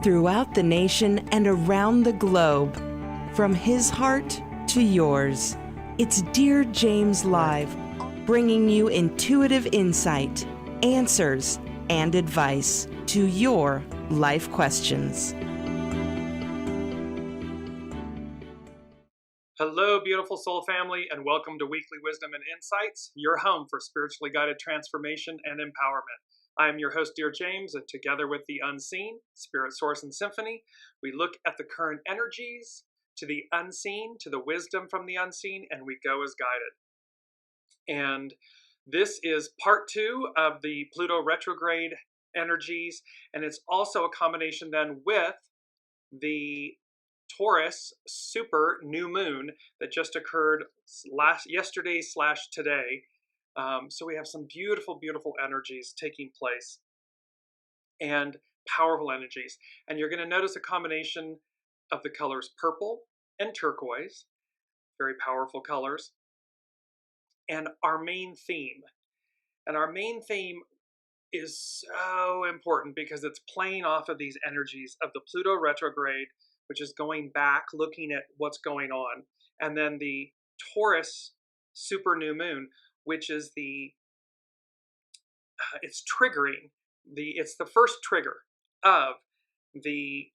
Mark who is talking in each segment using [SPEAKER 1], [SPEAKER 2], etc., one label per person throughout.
[SPEAKER 1] throughout the nation and around the globe. From his heart to yours, it's Dear James Live, bringing you intuitive insight, answers, and advice to your life questions.
[SPEAKER 2] Hello, beautiful soul family, and welcome to Weekly Wisdom and Insights, your home for spiritually guided transformation and empowerment. I am your host, DearJames, and together with the unseen, Spirit, Source, and Symphony, we look at the current energies, to the unseen, to the wisdom from the unseen, and we go as guided. And this is part 2 of the Pluto retrograde energies, and it's also a combination then with the Taurus super new moon that just occurred yesterday/today. So we have some beautiful, beautiful energies taking place and powerful energies. And you're going to notice a combination of the colors purple and turquoise, very powerful colors, and our main theme. And our main theme is so important because it's playing off of these energies of the Pluto retrograde, which is going back, looking at what's going on, and then the Taurus super new moon, which is it's triggering, it's the first trigger of the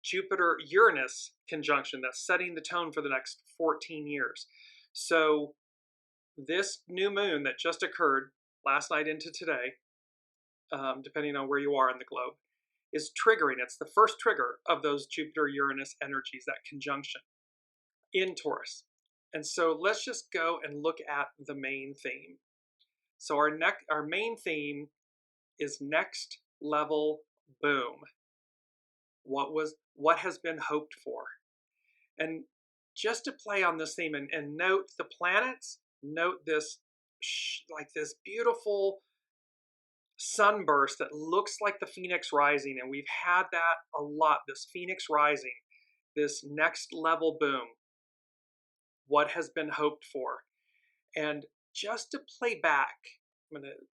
[SPEAKER 2] Jupiter-Uranus conjunction that's setting the tone for the next 14 years. So this new moon that just occurred last night into today, depending on where you are in the globe, is triggering. It's the first trigger of those Jupiter-Uranus energies, that conjunction in Taurus. And so let's just go and look at the main theme. So our main theme is next level boom. What has been hoped for? And just to play on this theme and note the planets, note this like this beautiful sunburst that looks like the phoenix rising, and we've had that a lot, this phoenix rising, this next level boom. What has been hoped for? And just to play back, I'm going to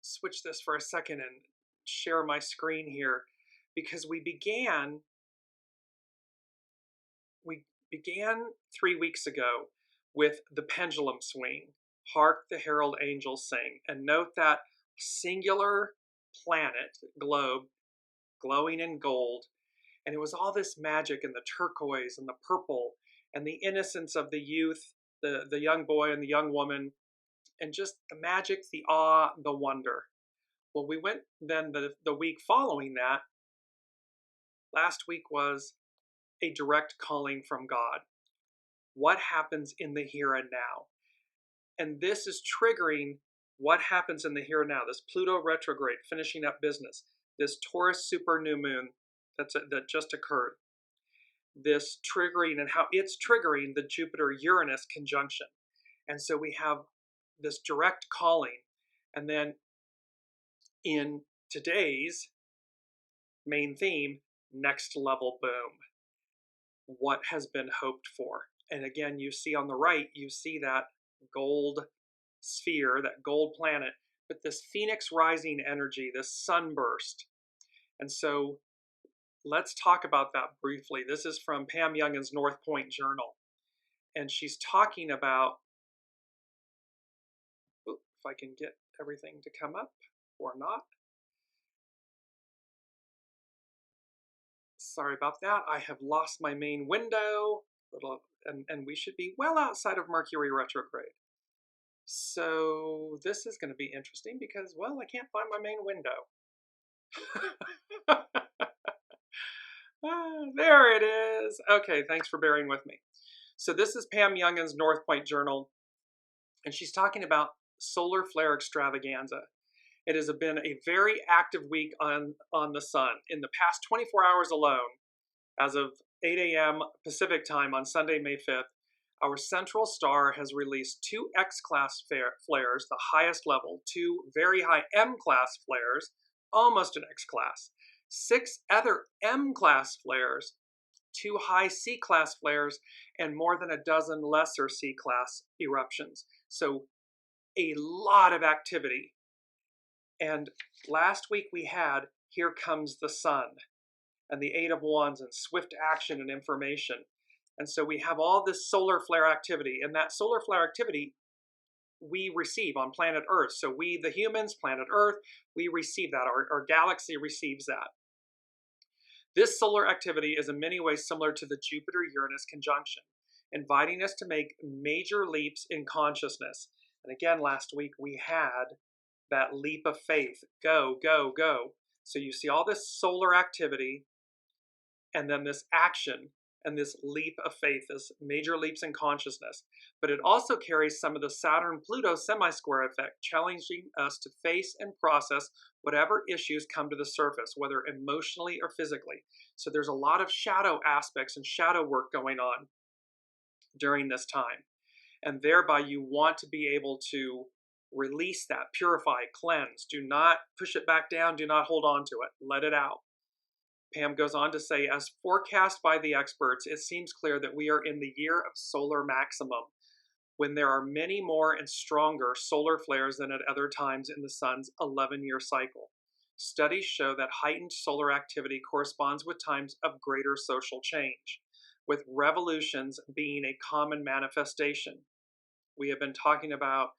[SPEAKER 2] switch this for a second and share my screen here, because we began 3 weeks ago with the pendulum swing, Hark the Herald Angels Sing, and note that singular planet, globe, glowing in gold, and it was all this magic and the turquoise and the purple and the innocence of the youth, the young boy and the young woman, and just the magic, the awe, the wonder. Well, we went then the week following that. Last week was a direct calling from God. What happens in the here and now? And this is triggering what happens in the here and now. This Pluto retrograde, finishing up business. This Taurus super new moon that just occurred. This triggering and how it's triggering the Jupiter-Uranus conjunction. And so we have this direct calling. And then in today's main theme, next level boom. What has been hoped for? And again, you see on the right, you see that gold sphere, that gold planet, but this phoenix rising energy, this sunburst. And so let's talk about that briefly. This is from Pam Youngin's North Point Journal. And she's talking about, if I can get everything to come up or not. Sorry about that. I have lost my main window, and we should be well outside of Mercury retrograde. So this is going to be interesting because, well, I can't find my main window. There it is. Okay, thanks for bearing with me. So this is Pam Youngin's North Point Journal, and she's talking about solar flare extravaganza. It has been a very active week on the sun. In the past 24 hours alone, as of 8 a.m. Pacific time on Sunday, May 5th, our central star has released 2 X-class flares, the highest level, 2 very high M-class flares, almost an X-class, 6 other M-class flares, 2 high C-class flares, and more than a dozen lesser C-class eruptions. So a lot of activity. And last week we had Here Comes the Sun. and the Eight of Wands and swift action and information. And so we have all this solar flare activity, and that solar flare activity we receive on planet Earth. So we, the humans, planet Earth, we receive that. Our galaxy receives that. This solar activity is in many ways similar to the Jupiter-Uranus conjunction, inviting us to make major leaps in consciousness. And again, last week we had that leap of faith. Go, go, go. So you see all this solar activity and then this action and this leap of faith, this major leaps in consciousness. But it also carries some of the Saturn-Pluto semi-square effect, challenging us to face and process whatever issues come to the surface, whether emotionally or physically. So there's a lot of shadow aspects and shadow work going on during this time. And thereby you want to be able to release that, purify, cleanse. Do not push it back down. Do not hold on to it. Let it out. Pam goes on to say, as forecast by the experts, it seems clear that we are in the year of solar maximum, when there are many more and stronger solar flares than at other times in the sun's 11-year cycle. Studies show that heightened solar activity corresponds with times of greater social change, with revolutions being a common manifestation. We have been talking about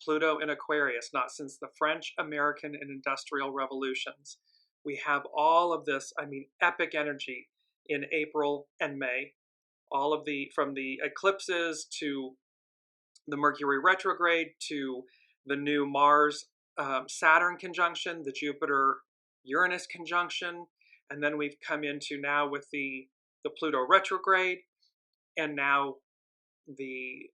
[SPEAKER 2] Pluto in Aquarius, not since the French, American, and Industrial Revolutions. We have all of this, epic energy in April and May. All of from the eclipses to the Mercury retrograde to the new Mars-Saturn conjunction, the Jupiter-Uranus conjunction, and then we've come into now with the Pluto retrograde, and now the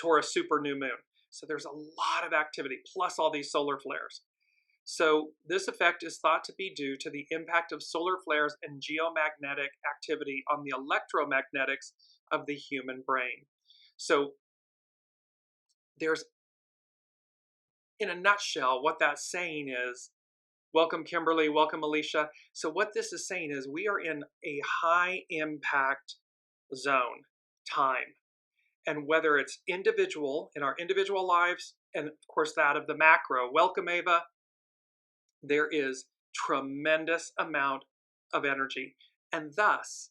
[SPEAKER 2] Taurus super new moon. So there's a lot of activity, plus all these solar flares. So this effect is thought to be due to the impact of solar flares and geomagnetic activity on the electromagnetics of the human brain. So there's, in a nutshell, what that's saying is, welcome Kimberly, welcome Alicia. So what this is saying is we are in a high impact zone, time. And whether it's individual, in our individual lives, and of course that of the macro, welcome Ava, there is tremendous amount of energy. And thus,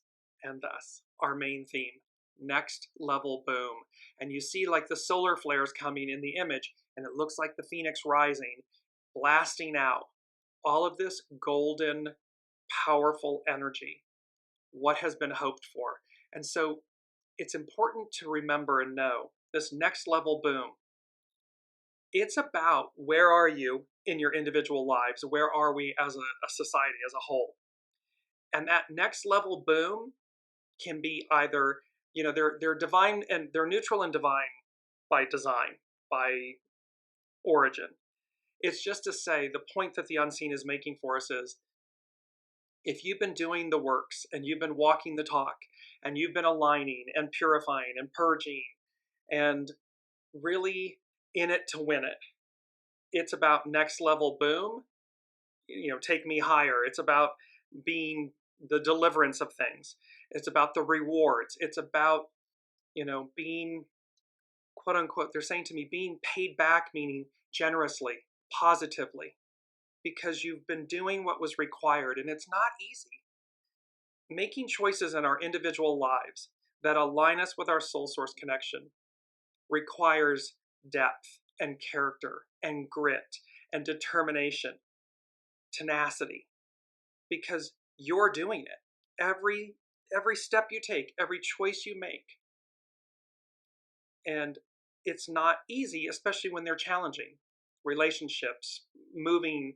[SPEAKER 2] our main theme, next level boom. And you see like the solar flares coming in the image, and it looks like the phoenix rising, blasting out all of this golden, powerful energy, what has been hoped for. And so it's important to remember and know this next level boom. It's about where are you in your individual lives? Where are we as a society as a whole? And that next level boom can be either, they're divine and they're neutral and divine by design, by origin. It's just to say the point that the unseen is making for us is, if you've been doing the works and you've been walking the talk and you've been aligning and purifying and purging and really in it to win it, it's about next level boom, take me higher. It's about being the deliverance of things. It's about the rewards. It's about, being, quote unquote, they're saying to me, being paid back, meaning generously, positively, because you've been doing what was required, and it's not easy. Making choices in our individual lives that align us with our soul source connection requires depth and character and grit and determination, tenacity, because you're doing it. Every step you take, every choice you make. And it's not easy, especially when they're challenging. Relationships, moving,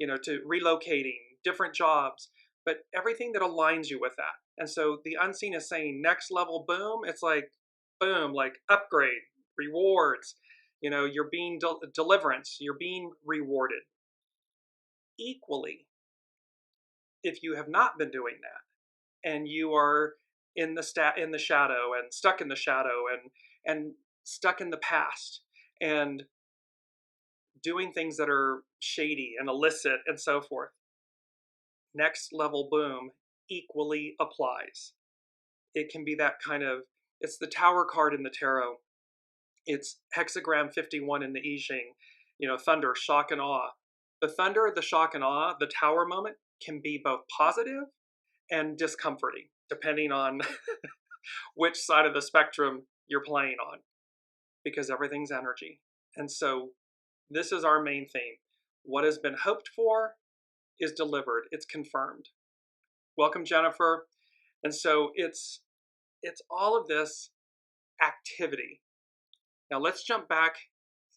[SPEAKER 2] to relocating, different jobs, but everything that aligns you with that. And so the unseen is saying next level boom, it's like boom, like upgrade, rewards, you're being deliverance, you're being rewarded. Equally, if you have not been doing that and you are in the shadow and stuck in the shadow and stuck in the past and doing things that are shady and illicit and so forth, next level boom equally applies. It can be that kind of, it's the Tower card in the tarot. It's hexagram 51 in the I Ching, thunder, shock and awe. The thunder, the shock and awe, the Tower moment can be both positive and discomforting, depending on which side of the spectrum you're playing on, because everything's energy. And so this is our main theme. What has been hoped for is delivered. It's confirmed. Welcome, Jennifer. And so it's all of this activity. Now let's jump back.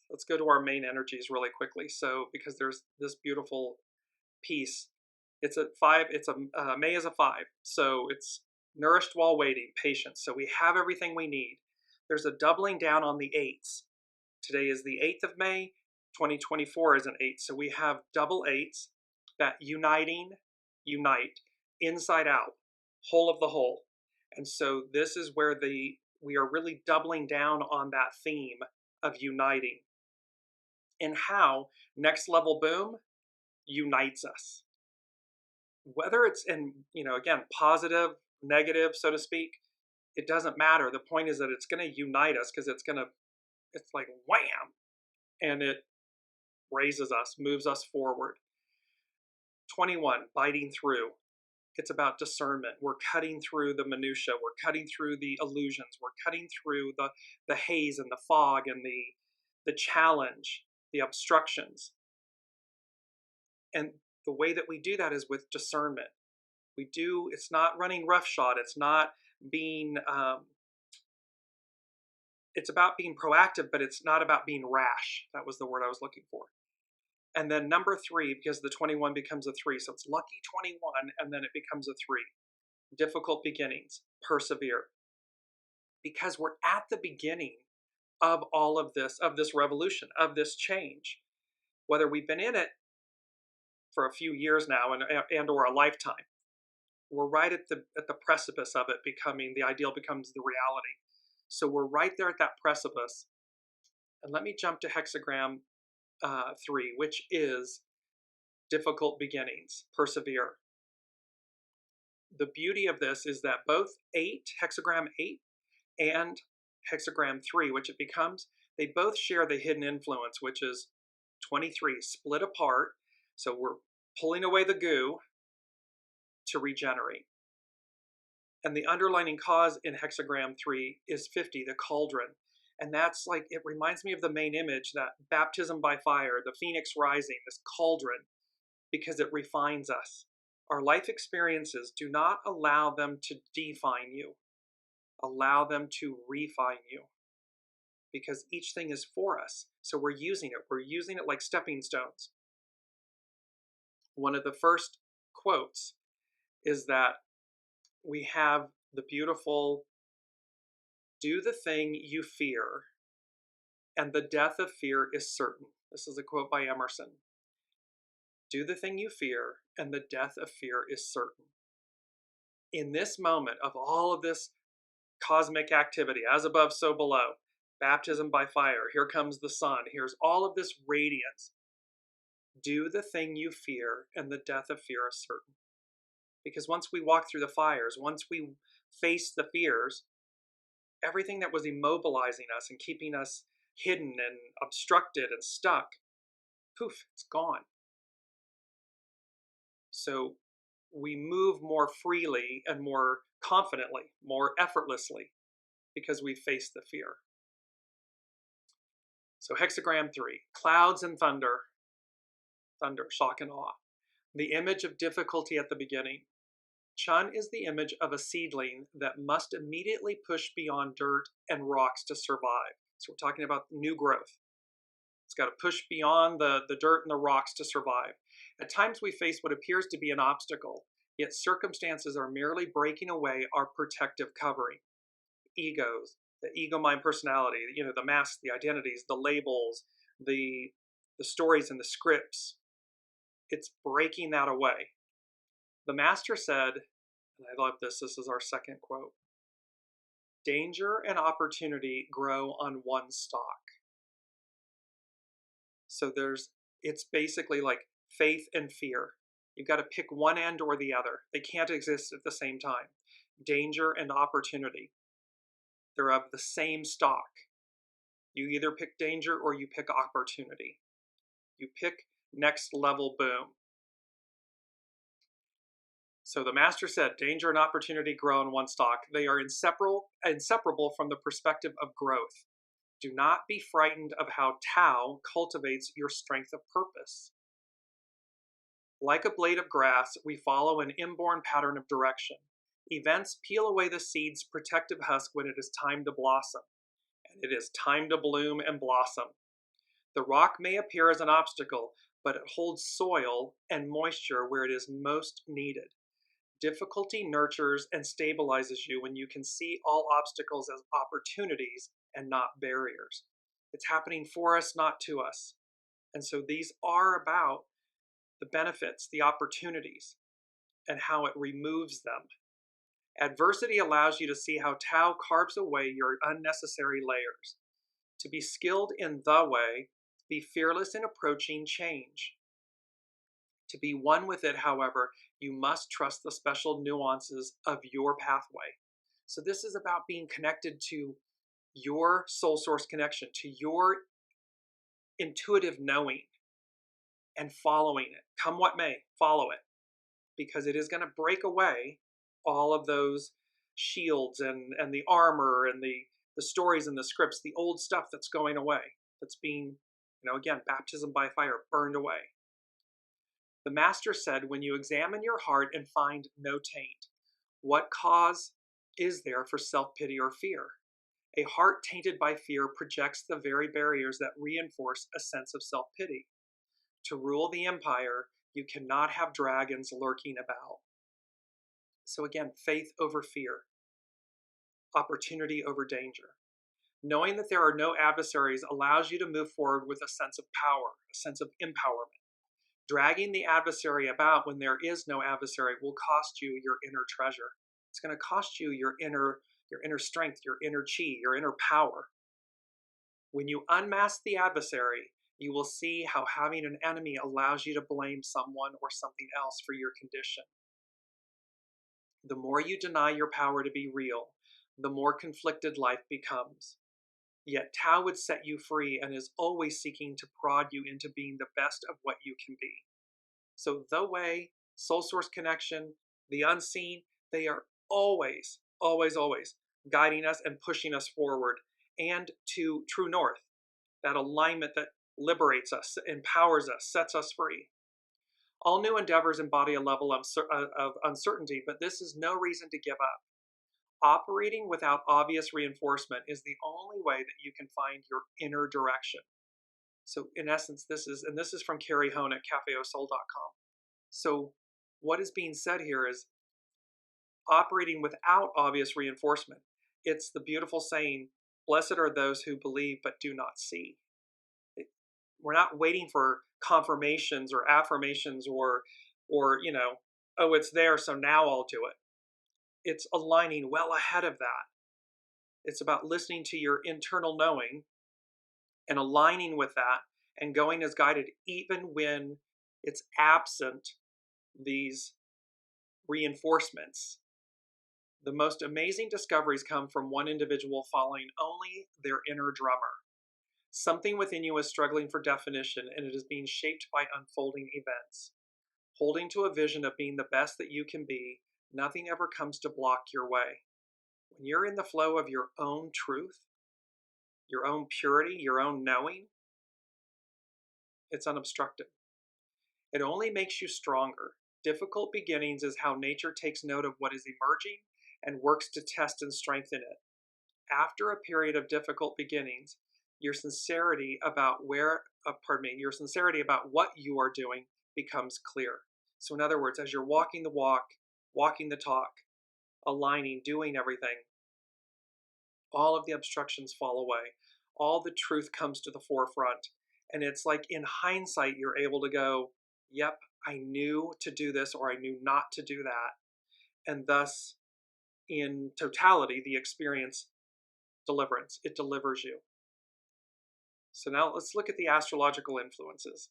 [SPEAKER 2] Let's go to our main energies really quickly. So because there's this beautiful piece. It's a 5. May is a 5. So it's nourished while waiting, patience. So we have everything we need. There's a doubling down on the 8s. Today is the 8th of May. 2024 is an 8. So we have double 8s that unite, inside out, whole of the whole. And so this is where we are really doubling down on that theme of uniting. And how next level boom unites us. Whether it's in, again, positive, negative, so to speak, it doesn't matter. The point is that it's going to unite us, because it's like wham, and it raises us, moves us forward. 21, biting through. It's about discernment. We're cutting through the minutia. We're cutting through the illusions. We're cutting through the haze and the fog and the challenge, the obstructions. And the way that we do that is with discernment. It's not running roughshod. It's not being, it's about being proactive, but it's not about being rash. That was the word I was looking for. And then number 3, because the 21 becomes a 3. So it's lucky 21, and then it becomes a 3. Difficult beginnings, persevere. Because we're at the beginning of all of this revolution, of this change. Whether we've been in it for a few years now and or a lifetime, we're right at the precipice of it becoming, the ideal becomes the reality. So we're right there at that precipice. And let me jump to hexagram 3, which is difficult beginnings, persevere. The beauty of this is that both hexagram 8 and hexagram 3, which it becomes, they both share the hidden influence, which is 23, split apart. So we're pulling away the goo to regenerate. And the underlining cause in hexagram 3 is 50, the cauldron. And that's like, it reminds me of the main image, that baptism by fire, the phoenix rising, this cauldron, because it refines us. Our life experiences, do not allow them to define you. Allow them to refine you. Because each thing is for us. So we're using it. We're using it like stepping stones. One of the first quotes is that we have the beautiful, do the thing you fear, and the death of fear is certain. This is a quote by Emerson. Do the thing you fear, and the death of fear is certain. In this moment of all of this cosmic activity, as above, so below, baptism by fire, here comes the sun, here's all of this radiance. Do the thing you fear, and the death of fear is certain. Because once we walk through the fires, once we face the fears, everything that was immobilizing us and keeping us hidden and obstructed and stuck, poof, it's gone. So we move more freely and more confidently, more effortlessly, because we face the fear. So hexagram 3, clouds and thunder. Thunder, shock and awe. The image of difficulty at the beginning. Chun is the image of a seedling that must immediately push beyond dirt and rocks to survive. So we're talking about new growth. It's got to push beyond the dirt and the rocks to survive. At times we face what appears to be an obstacle, yet circumstances are merely breaking away our protective covering. Egos, the ego mind personality, the masks, the identities, the labels, the stories and the scripts. It's breaking that away. The master said, and I love this, this is our second quote, danger and opportunity grow on one stalk. So it's basically like faith and fear. You've got to pick one end or the other. They can't exist at the same time. Danger and opportunity. They're of the same stalk. You either pick danger or you pick opportunity. You pick next level boom. So the master said, danger and opportunity grow in one stalk. They are inseparable from the perspective of growth. Do not be frightened of how Tau cultivates your strength of purpose. Like a blade of grass, we follow an inborn pattern of direction. Events peel away the seed's protective husk when it is time to blossom. And it is time to bloom and blossom. The rock may appear as an obstacle, but it holds soil and moisture where it is most needed. Difficulty nurtures and stabilizes you when you can see all obstacles as opportunities and not barriers. It's happening for us, not to us. And so these are about the benefits, the opportunities, and how it removes them. Adversity allows you to see how Tau carves away your unnecessary layers. To be skilled in the way, be fearless in approaching change. To be one with it, however, you must trust the special nuances of your pathway. So this is about being connected to your soul source connection, to your intuitive knowing, and following it. Come what may, follow it. Because it is going to break away all of those shields and the armor and the stories and the scripts, the old stuff that's going away, that's being, again, baptism by fire, burned away. The master said, when you examine your heart and find no taint, what cause is there for self-pity or fear? A heart tainted by fear projects the very barriers that reinforce a sense of self-pity. To rule the empire, you cannot have dragons lurking about. So again, faith over fear, opportunity over danger. Knowing that there are no adversaries allows you to move forward with a sense of power, a sense of empowerment. Dragging the adversary about when there is no adversary will cost you your inner treasure. It's going to cost you your inner strength, your inner chi, your inner power. When you unmask the adversary, you will see how having an enemy allows you to blame someone or something else for your condition. The more you deny your power to be real, the more conflicted life becomes. Yet Tau would set you free and is always seeking to prod you into being the best of what you can be. So the way, soul source connection, the unseen, they are always, always, always guiding us and pushing us forward and to true north, that alignment that liberates us, empowers us, sets us free. All new endeavors embody a level of uncertainty, but this is no reason to give up. Operating without obvious reinforcement is the only way that you can find your inner direction. So in essence, this is from Carrie Hone at cafeosoul.com. So what is being said here is operating without obvious reinforcement. It's the beautiful saying, blessed are those who believe but do not see. We're not waiting for confirmations or affirmations or oh, it's there, so now I'll do it. It's aligning well ahead of that. It's about listening to your internal knowing and aligning with that and going as guided even when it's absent these reinforcements. The most amazing discoveries come from one individual following only their inner drummer. Something within you is struggling for definition, and it is being shaped by unfolding events. Holding to a vision of being the best that you can be, nothing ever comes to block your way. When you're in the flow of your own truth, your own purity, your own knowing, it's unobstructed. It only makes you stronger. Difficult beginnings is how nature takes note of what is emerging and works to test and strengthen it. After a period of difficult beginnings, your sincerity about your sincerity about what you are doing becomes clear. So in other words, as you're walking the walk, walking the talk, aligning, doing everything, all of the obstructions fall away. All the truth comes to the forefront. And it's like in hindsight, you're able to go, yep, I knew to do this or I knew not to do that. And thus, in totality, the experience deliverance. It delivers you. So now let's look at the astrological influences.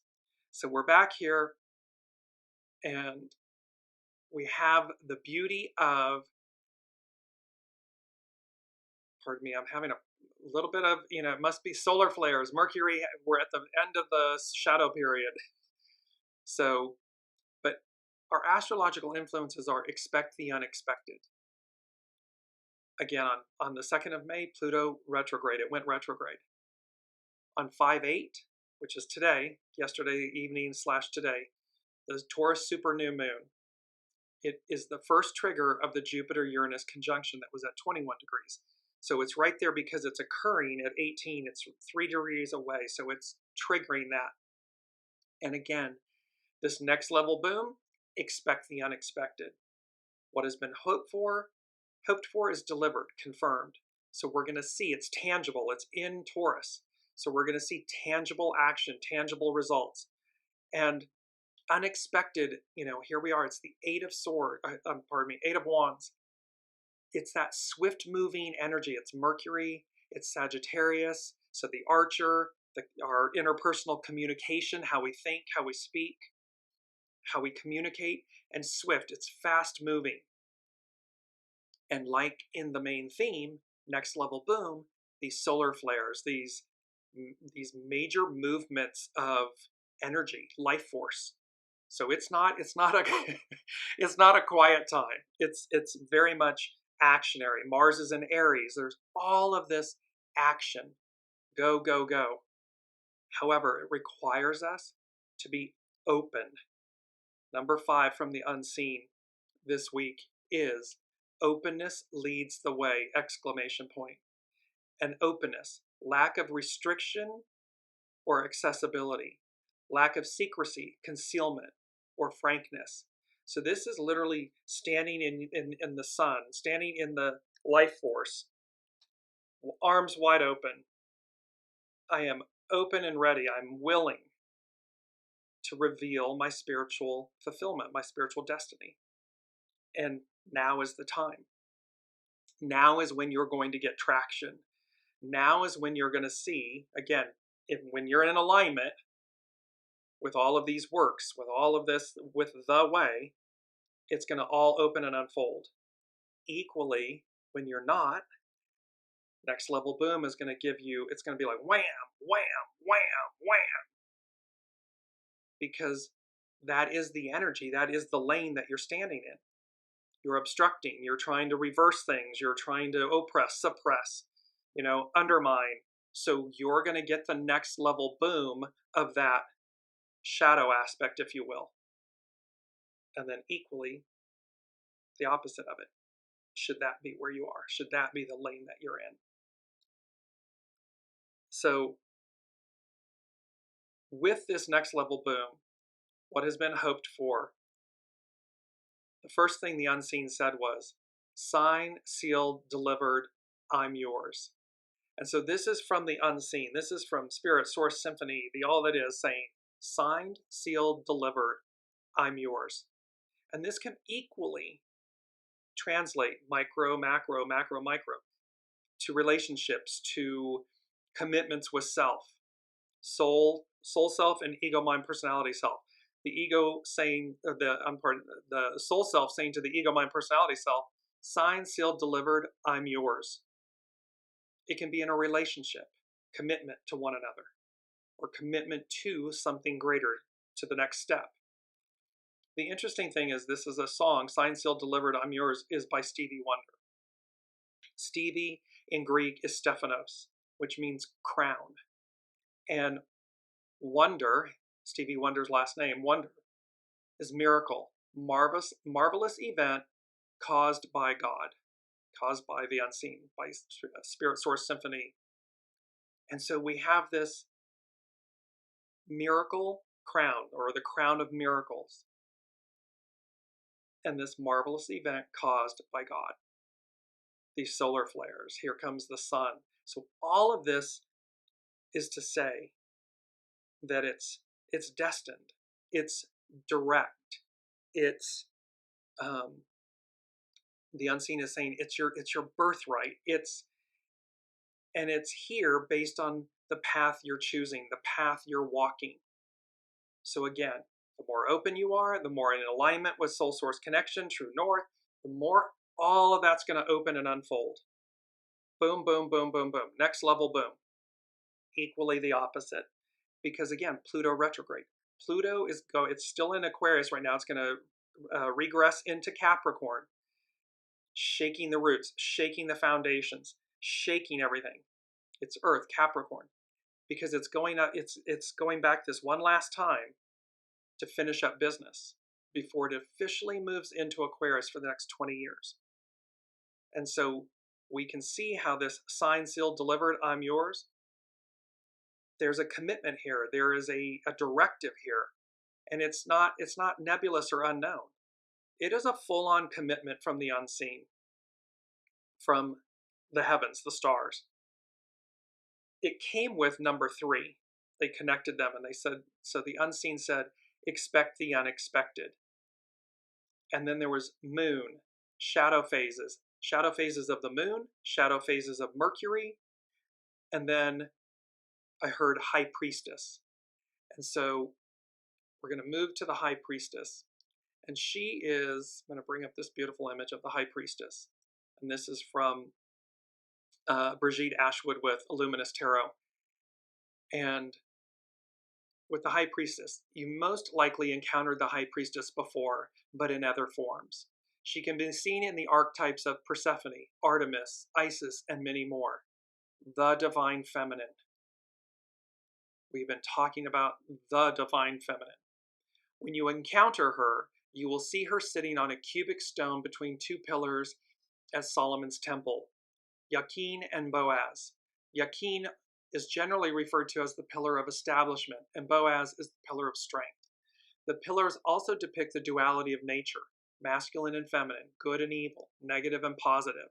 [SPEAKER 2] So we're back here and we have the beauty of, pardon me, I'm having a little bit of, it must be solar flares. Mercury, we're at the end of the shadow period. So, but our astrological influences are expect the unexpected. Again, on the 2nd of May, Pluto retrograde. It went retrograde. On 5/8, which is today, yesterday evening / today, the Taurus super new moon. It is the first trigger of the Jupiter-Uranus conjunction that was at 21 degrees. So it's right there because it's occurring at 18. It's 3 degrees away, so it's triggering that. And again, this next level boom, expect the unexpected. What has been hoped for is delivered, confirmed. So we're going to see it's tangible. It's in Taurus. So we're going to see tangible action, tangible results. And unexpected, here we are. It's the Eight of Wands. It's that swift moving energy. It's Mercury, it's Sagittarius. So the Archer, our interpersonal communication, how we think, how we speak, how we communicate, and swift. It's fast moving. And like in the main theme, next level boom, these solar flares, these major movements of energy, life force. So it's not a it's not a quiet time. It's very much actionary. Mars is in Aries. There's all of this action. Go, go, go. However, it requires us to be open. Number 5 from the unseen this week is openness leads the way, exclamation point. And openness, lack of restriction or accessibility, lack of secrecy, concealment, or frankness. So this is literally standing in the sun, standing in the life force, arms wide open. I am open and ready. I'm willing to reveal my spiritual fulfillment, my spiritual destiny. And now is the time. Now is when you're going to get traction. Now is when you're going to see, again, when you're in alignment with all of these works, with all of this, with the way, it's going to all open and unfold. Equally, when you're not, next level boom is going to give you, it's going to be like wham, wham, wham, wham. Because that is the energy, that is the lane that you're standing in. You're obstructing, you're trying to reverse things, you're trying to oppress, suppress, undermine. So you're going to get the next level boom of that shadow aspect, if you will. And then equally, the opposite of it. Should that be where you are? Should that be the lane that you're in? So with this next level boom, what has been hoped for? The first thing the unseen said was, signed, sealed, delivered, I'm yours. And so this is from the unseen. This is from Spirit, Source, Symphony, the all that is, saying, signed, sealed, delivered, I'm yours. And this can equally translate micro, macro, macro, micro to relationships, to commitments with self, soul self, and ego, mind, personality self. The ego saying, the soul self saying to the ego, mind, personality self, signed, sealed, delivered, I'm yours. It can be in a relationship, commitment to one another, or commitment to something greater, to the next step. The interesting thing is, this is a song, signed, sealed, delivered, I'm yours, is by Stevie Wonder. Stevie in Greek is Stephanos, which means crown. And wonder, Stevie Wonder's last name, wonder, is miracle, marvelous event caused by God, caused by the unseen, by Spirit, Source, Symphony. And so we have this miracle crown, or the crown of miracles, and this marvelous event caused by God. These solar flares, here comes the sun. So all of this is to say that it's destined, it's direct, it's the unseen is saying it's your birthright. It's here based on the path you're choosing, the path you're walking. So again, the more open you are, the more in alignment with soul source connection, true north, the more all of that's going to open and unfold. Boom, boom, boom, boom, boom. Next level boom. Equally the opposite. Because again, Pluto retrograde. Pluto it's still in Aquarius right now. It's going to regress into Capricorn, shaking the roots, shaking the foundations, shaking everything. It's Earth, Capricorn, because it's going up. It's going back this one last time to finish up business before it officially moves into Aquarius for the next 20 years. And so we can see how this signed, sealed, delivered, I'm yours. There's a commitment here. There is a directive here. And it's not nebulous or unknown. It is a full-on commitment from the unseen, from the heavens, the stars. It came with number 3. They connected them and they said, so the unseen said, expect the unexpected. And then there was moon, shadow phases of the moon, shadow phases of Mercury, and then I heard high priestess. And so we're going to move to the high priestess. And she is, I'm going to bring up this beautiful image of the high priestess. And this is from Brigitte Ashwood with Luminous Tarot. And with the high priestess, you most likely encountered the high priestess before, but in other forms. She can be seen in the archetypes of Persephone, Artemis, Isis, and many more. The divine feminine. We've been talking about the divine feminine. When you encounter her, you will see her sitting on a cubic stone between 2 pillars at Solomon's temple, Yakin and Boaz. Yakin is generally referred to as the pillar of establishment, and Boaz is the pillar of strength. The pillars also depict the duality of nature, masculine and feminine, good and evil, negative and positive.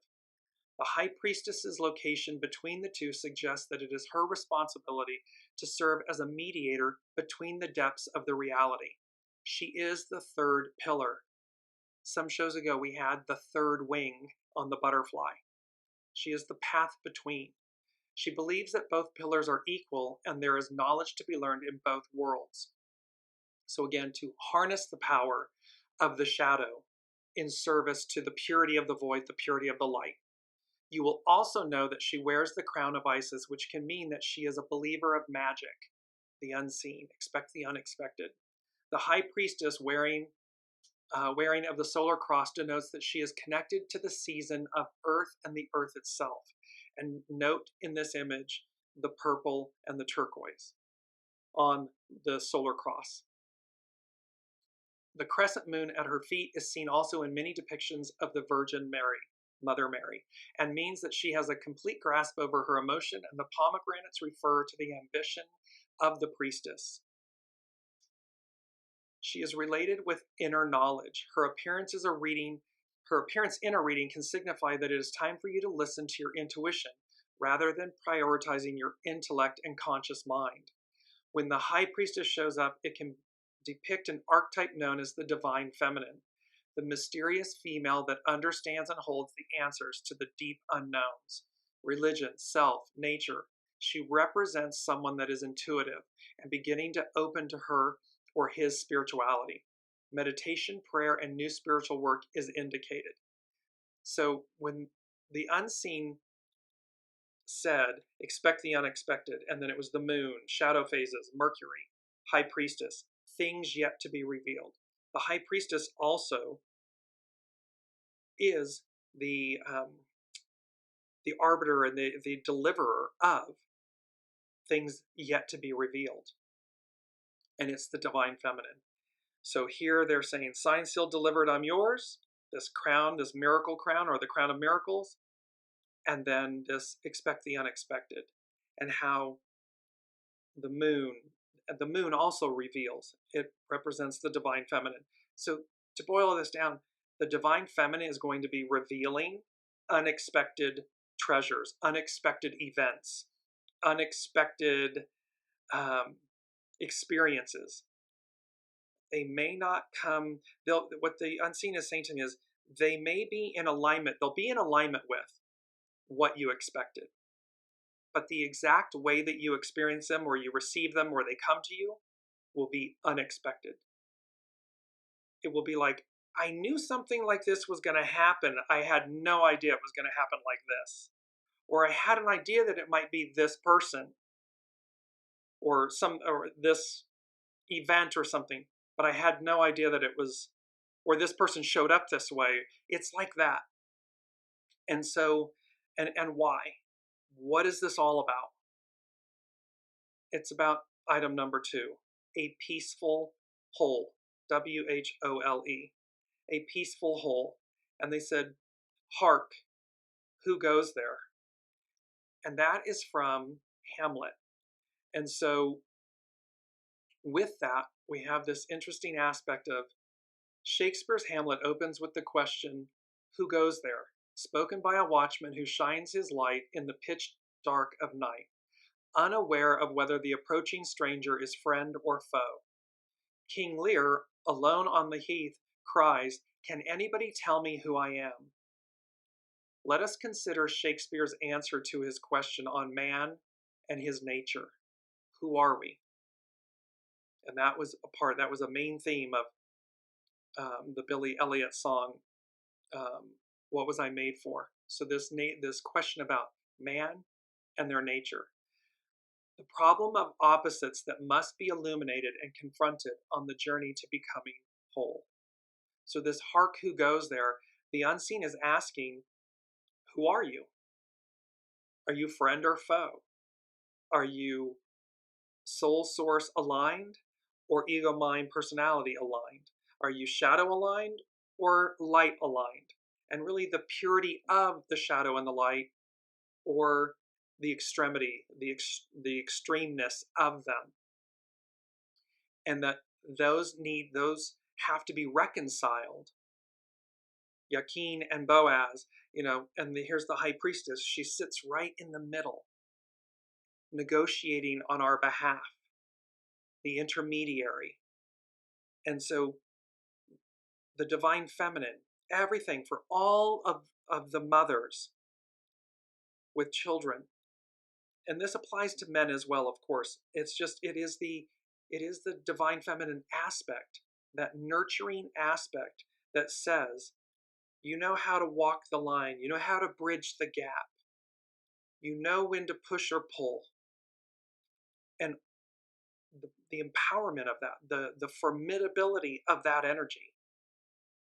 [SPEAKER 2] The high priestess's location between the two suggests that it is her responsibility to serve as a mediator between the depths of the reality. She is the 3rd pillar. Some shows ago we had the 3rd wing on the butterfly. She is the path between. She believes that both pillars are equal and there is knowledge to be learned in both worlds. So again, to harness the power of the shadow in service to the purity of the void, the purity of the light. You will also know that she wears the crown of Isis, which can mean that she is a believer of magic, the unseen. Expect the unexpected. The high priestess wearing of the solar cross denotes that she is connected to the season of Earth and the Earth itself. And note in this image the purple and the turquoise on the solar cross. The crescent moon at her feet is seen also in many depictions of the Virgin Mary, Mother Mary, and means that she has a complete grasp over her emotion, and the pomegranates refer to the ambition of the priestess. She is related with inner knowledge. Her appearance in a reading can signify that it is time for you to listen to your intuition rather than prioritizing your intellect and conscious mind. When the high priestess shows up, it can depict an archetype known as the divine feminine, the mysterious female that understands and holds the answers to the deep unknowns, religion, self, nature. She represents someone that is intuitive and beginning to open to her or his spirituality. Meditation, prayer, and new spiritual work is indicated. So when the unseen said, expect the unexpected, and then it was the moon, shadow phases, Mercury, high priestess, things yet to be revealed. The high priestess also is the arbiter and the deliverer of things yet to be revealed. And it's the divine feminine. So here they're saying, signed, sealed, delivered, I'm yours. This crown, this miracle crown, or the crown of miracles. And then this expect the unexpected. And how the moon also reveals. It represents the divine feminine. So to boil this down, the divine feminine is going to be revealing unexpected treasures, unexpected events, unexpected experiences. They may not come, what the unseen is saying to me is they may be in alignment, they'll be in alignment with what you expected. But the exact way that you experience them or you receive them or they come to you will be unexpected. It will be like, I knew something like this was going to happen. I had no idea it was going to happen like this. Or I had an idea that it might be this person or this event or something, but I had no idea that it was or this person showed up this way. It's like that. And so, and why? What is this all about? It's about item number 2, a peaceful whole, WHOLE, a peaceful whole. And they said, hark, who goes there? And that is from Hamlet. And so with that, we have this interesting aspect of Shakespeare's Hamlet opens with the question, who goes there? Spoken by a watchman who shines his light in the pitch dark of night, unaware of whether the approaching stranger is friend or foe. King Lear, alone on the heath, cries, "Can anybody tell me who I am?" Let us consider Shakespeare's answer to his question on man and his nature. Who are we? And that was a main theme of the Billy Elliot song, What Was I Made For? So this question about man and their nature. The problem of opposites that must be illuminated and confronted on the journey to becoming whole. So this hark, who goes there? The unseen is asking, who are you? Are you friend or foe? Are you soul source aligned or ego mind personality aligned? Are you shadow aligned or light aligned? And really the purity of the shadow and the light, or the extremity, the extremeness of them. And that those have to be reconciled. Yakin and Boaz, and here's the high priestess. She sits right in the middle, negotiating on our behalf, the intermediary. And so the divine feminine, everything for all of the mothers with children. And this applies to men as well, of course. It is the divine feminine aspect, that nurturing aspect that says, you know how to walk the line, you know how to bridge the gap, you know when to push or pull. And the empowerment of that, the formidability of that energy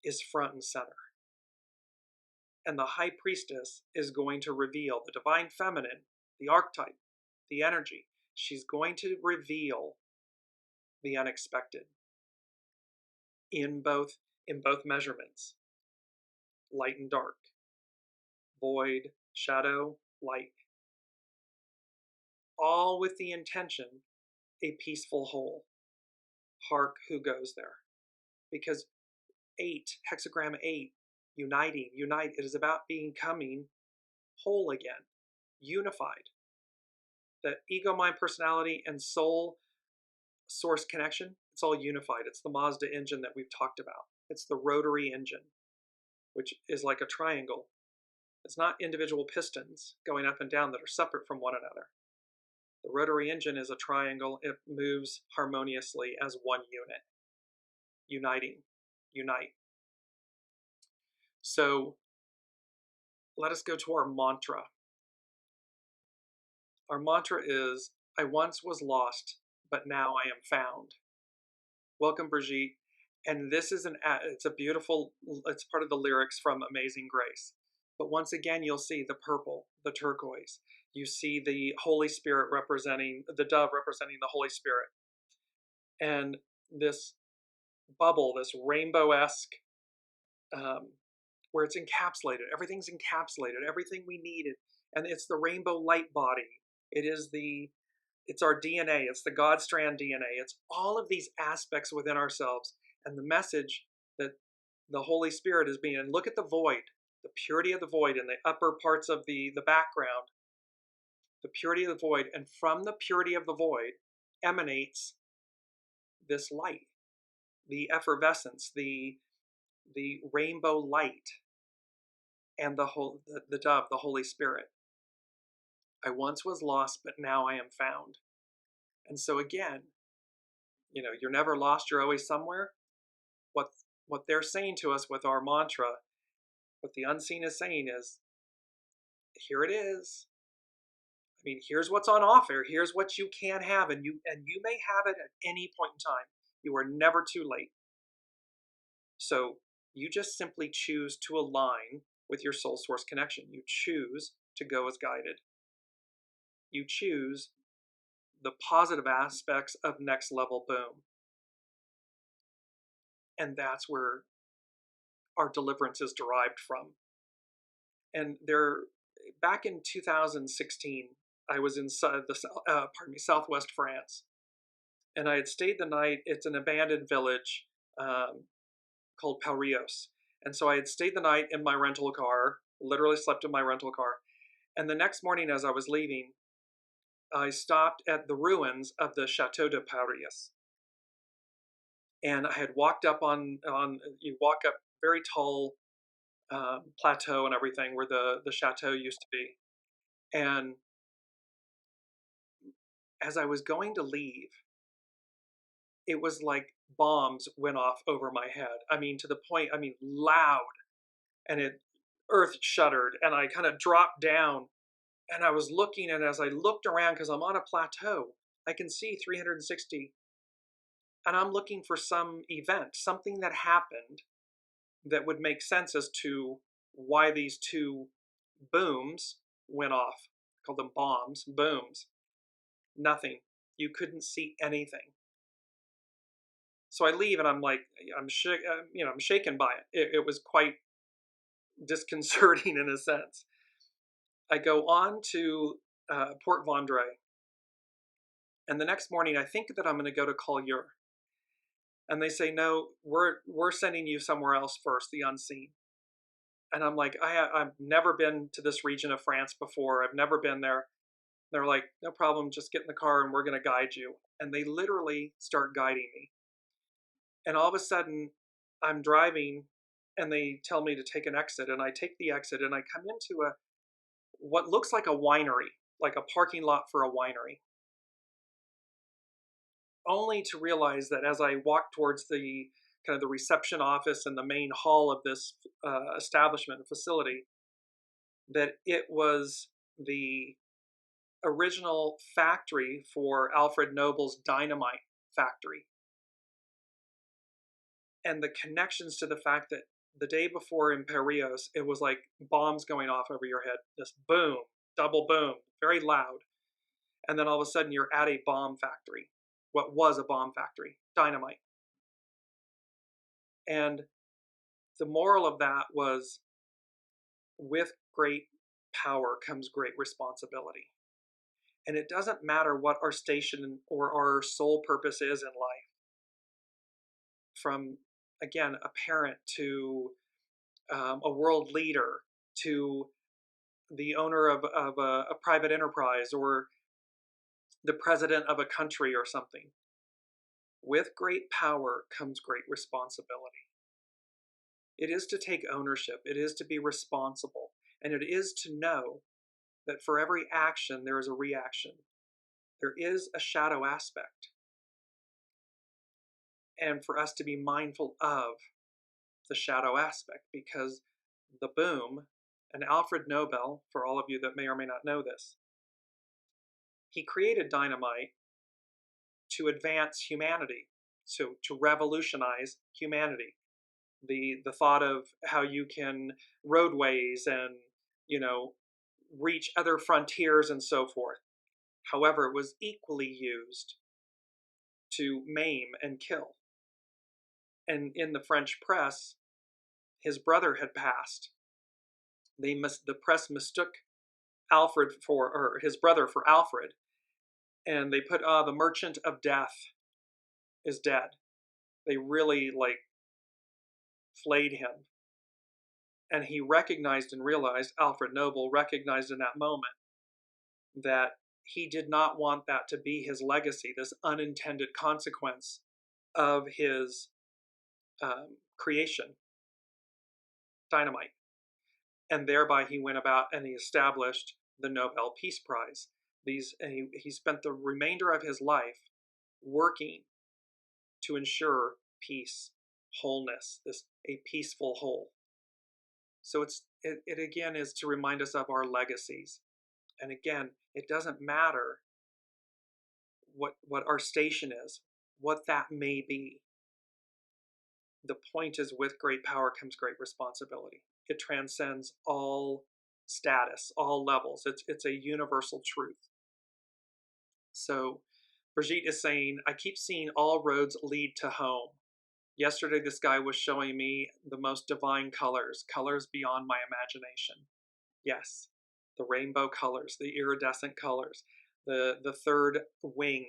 [SPEAKER 2] is front and center. And the high priestess is going to reveal the divine feminine, the archetype, the energy. She's going to reveal the unexpected in both measurements, light and dark, void, shadow, light, all with the intention, a peaceful whole. Hark, who goes there? Because 8, hexagram 8, unite. It is about becoming whole again, unified. The ego, mind, personality, and soul source connection, it's all unified. It's the Mazda engine that we've talked about. It's the rotary engine, which is like a triangle. It's not individual pistons going up and down that are separate from one another. The rotary engine is a triangle. It moves harmoniously as one unit. Unite. So let us go to our mantra. Our mantra is, I once was lost, but now I am found. Welcome, Brigitte. And this is it's part of the lyrics from Amazing Grace. But once again, you'll see the purple, the turquoise. You see the Holy Spirit representing, the dove representing the Holy Spirit. And this bubble, this rainbow-esque, where it's encapsulated. Everything's encapsulated, everything we needed. And it's the rainbow light body. It's our DNA. It's the God strand DNA. It's all of these aspects within ourselves. And the message that the Holy Spirit is being, and look at the void, the purity of the void in the upper parts of the background, the purity of the void. And from the purity of the void emanates this light, the effervescence, the rainbow light, and the dove, the Holy Spirit. I once was lost, but now I am found. And so again, you're never lost, you're always somewhere. What they're saying to us with our mantra, what the unseen is saying is, here it is. I mean, here's what's on offer. Here's what you can have, and you may have it at any point in time. You are never too late. So You just simply choose to align with your soul source connection. You choose to go as guided. You choose the positive aspects of next level boom. And that's where our deliverance is derived from. And back in 2016, I was in Southwest France, and I had stayed the night. It's an abandoned village called PRIESTESS. And so I had stayed the night in my rental car, literally slept in my rental car. And the next morning as I was leaving, I stopped at the ruins of the Chateau de Paris. And I had walked up you walk up very tall plateau and everything where the chateau used to be. And as I was going to leave, it was like bombs went off over my head. I mean, to the point, loud. And earth shuddered, and I kind of dropped down, and I was looking, and as I looked around, because I'm on a plateau, I can see 360, and I'm looking for some event, something that happened that would make sense as to why these two booms went off. I call them bombs, booms. Nothing. You couldn't see anything. So I leave, and I'm like, I'm shaken by it. It was quite disconcerting in a sense. I go on to Port Vendrée, and the next morning I think that I'm going to go to Collioure, and they say, no, we're sending you somewhere else first, the unseen. And I'm like, I've never been to this region of France before. I've never been there. They're like, no problem, just get in the car and we're going to guide you. And they literally start guiding me. And all of a sudden, I'm driving, and they tell me to take an exit, and I take the exit, and I come into what looks like a winery, like a parking lot for a winery. Only to realize that as I walk towards the kind of the reception office and the main hall of this establishment and facility, that it was the original factory for Alfred Nobel's dynamite factory. And the connections to the fact that the day before in Paris, it was like bombs going off over your head. This boom, double boom, very loud. And then all of a sudden you're at a bomb factory. What was a bomb factory? Dynamite. And the moral of that was, with great power comes great responsibility. And it doesn't matter what our station or our sole purpose is in life. From, again, a parent to a world leader to the owner of a private enterprise or the president of a country or something. With great power comes great responsibility. It is to take ownership. It is to be responsible. And it is to know that for every action, there is a reaction. There is a shadow aspect. And for us to be mindful of the shadow aspect, because the boom, and Alfred Nobel, for all of you that may or may not know this, he created dynamite to advance humanity, so to revolutionize humanity. The thought of how you can roadways and, reach other frontiers and so forth. However, it was equally used to maim and kill. And in the French press, his brother had passed. The press mistook his brother for Alfred, and they put, the merchant of death is dead. They really flayed him. And he recognized and realized, Alfred Nobel recognized in that moment, that he did not want that to be his legacy, this unintended consequence of his creation, dynamite. And thereby he went about and he established the Nobel Peace Prize. And he spent the remainder of his life working to ensure peace, wholeness, a peaceful whole. So it again is to remind us of our legacies. And again, it doesn't matter what our station is, what that may be. the point is, with great power comes great responsibility. It transcends all status, all levels. It's a universal truth. So Brigitte is saying, I keep seeing all roads lead to home. Yesterday, this guy was showing me the most divine colors, colors beyond my imagination. Yes, the rainbow colors, the iridescent colors, the third wing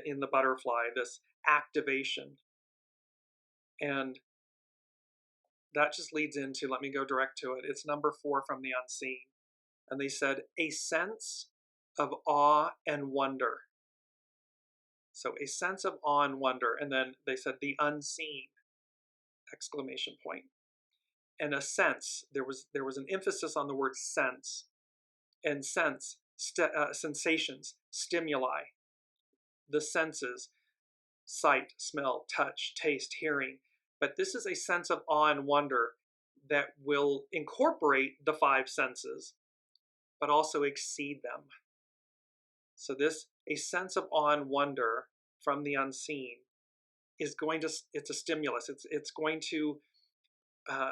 [SPEAKER 2] in the butterfly, this activation. And that just leads into, let me go direct to it. It's number 4 from the unseen. And they said, a sense of awe and wonder. So a sense of awe and wonder. And then they said the unseen, exclamation point. And a sense, there was an emphasis on the word sense. And sense, sensations, stimuli. The senses, sight, smell, touch, taste, hearing. But this is a sense of awe and wonder that will incorporate the 5 senses, but also exceed them. So a sense of awe and wonder from the unseen is going to, it's a stimulus. It's going to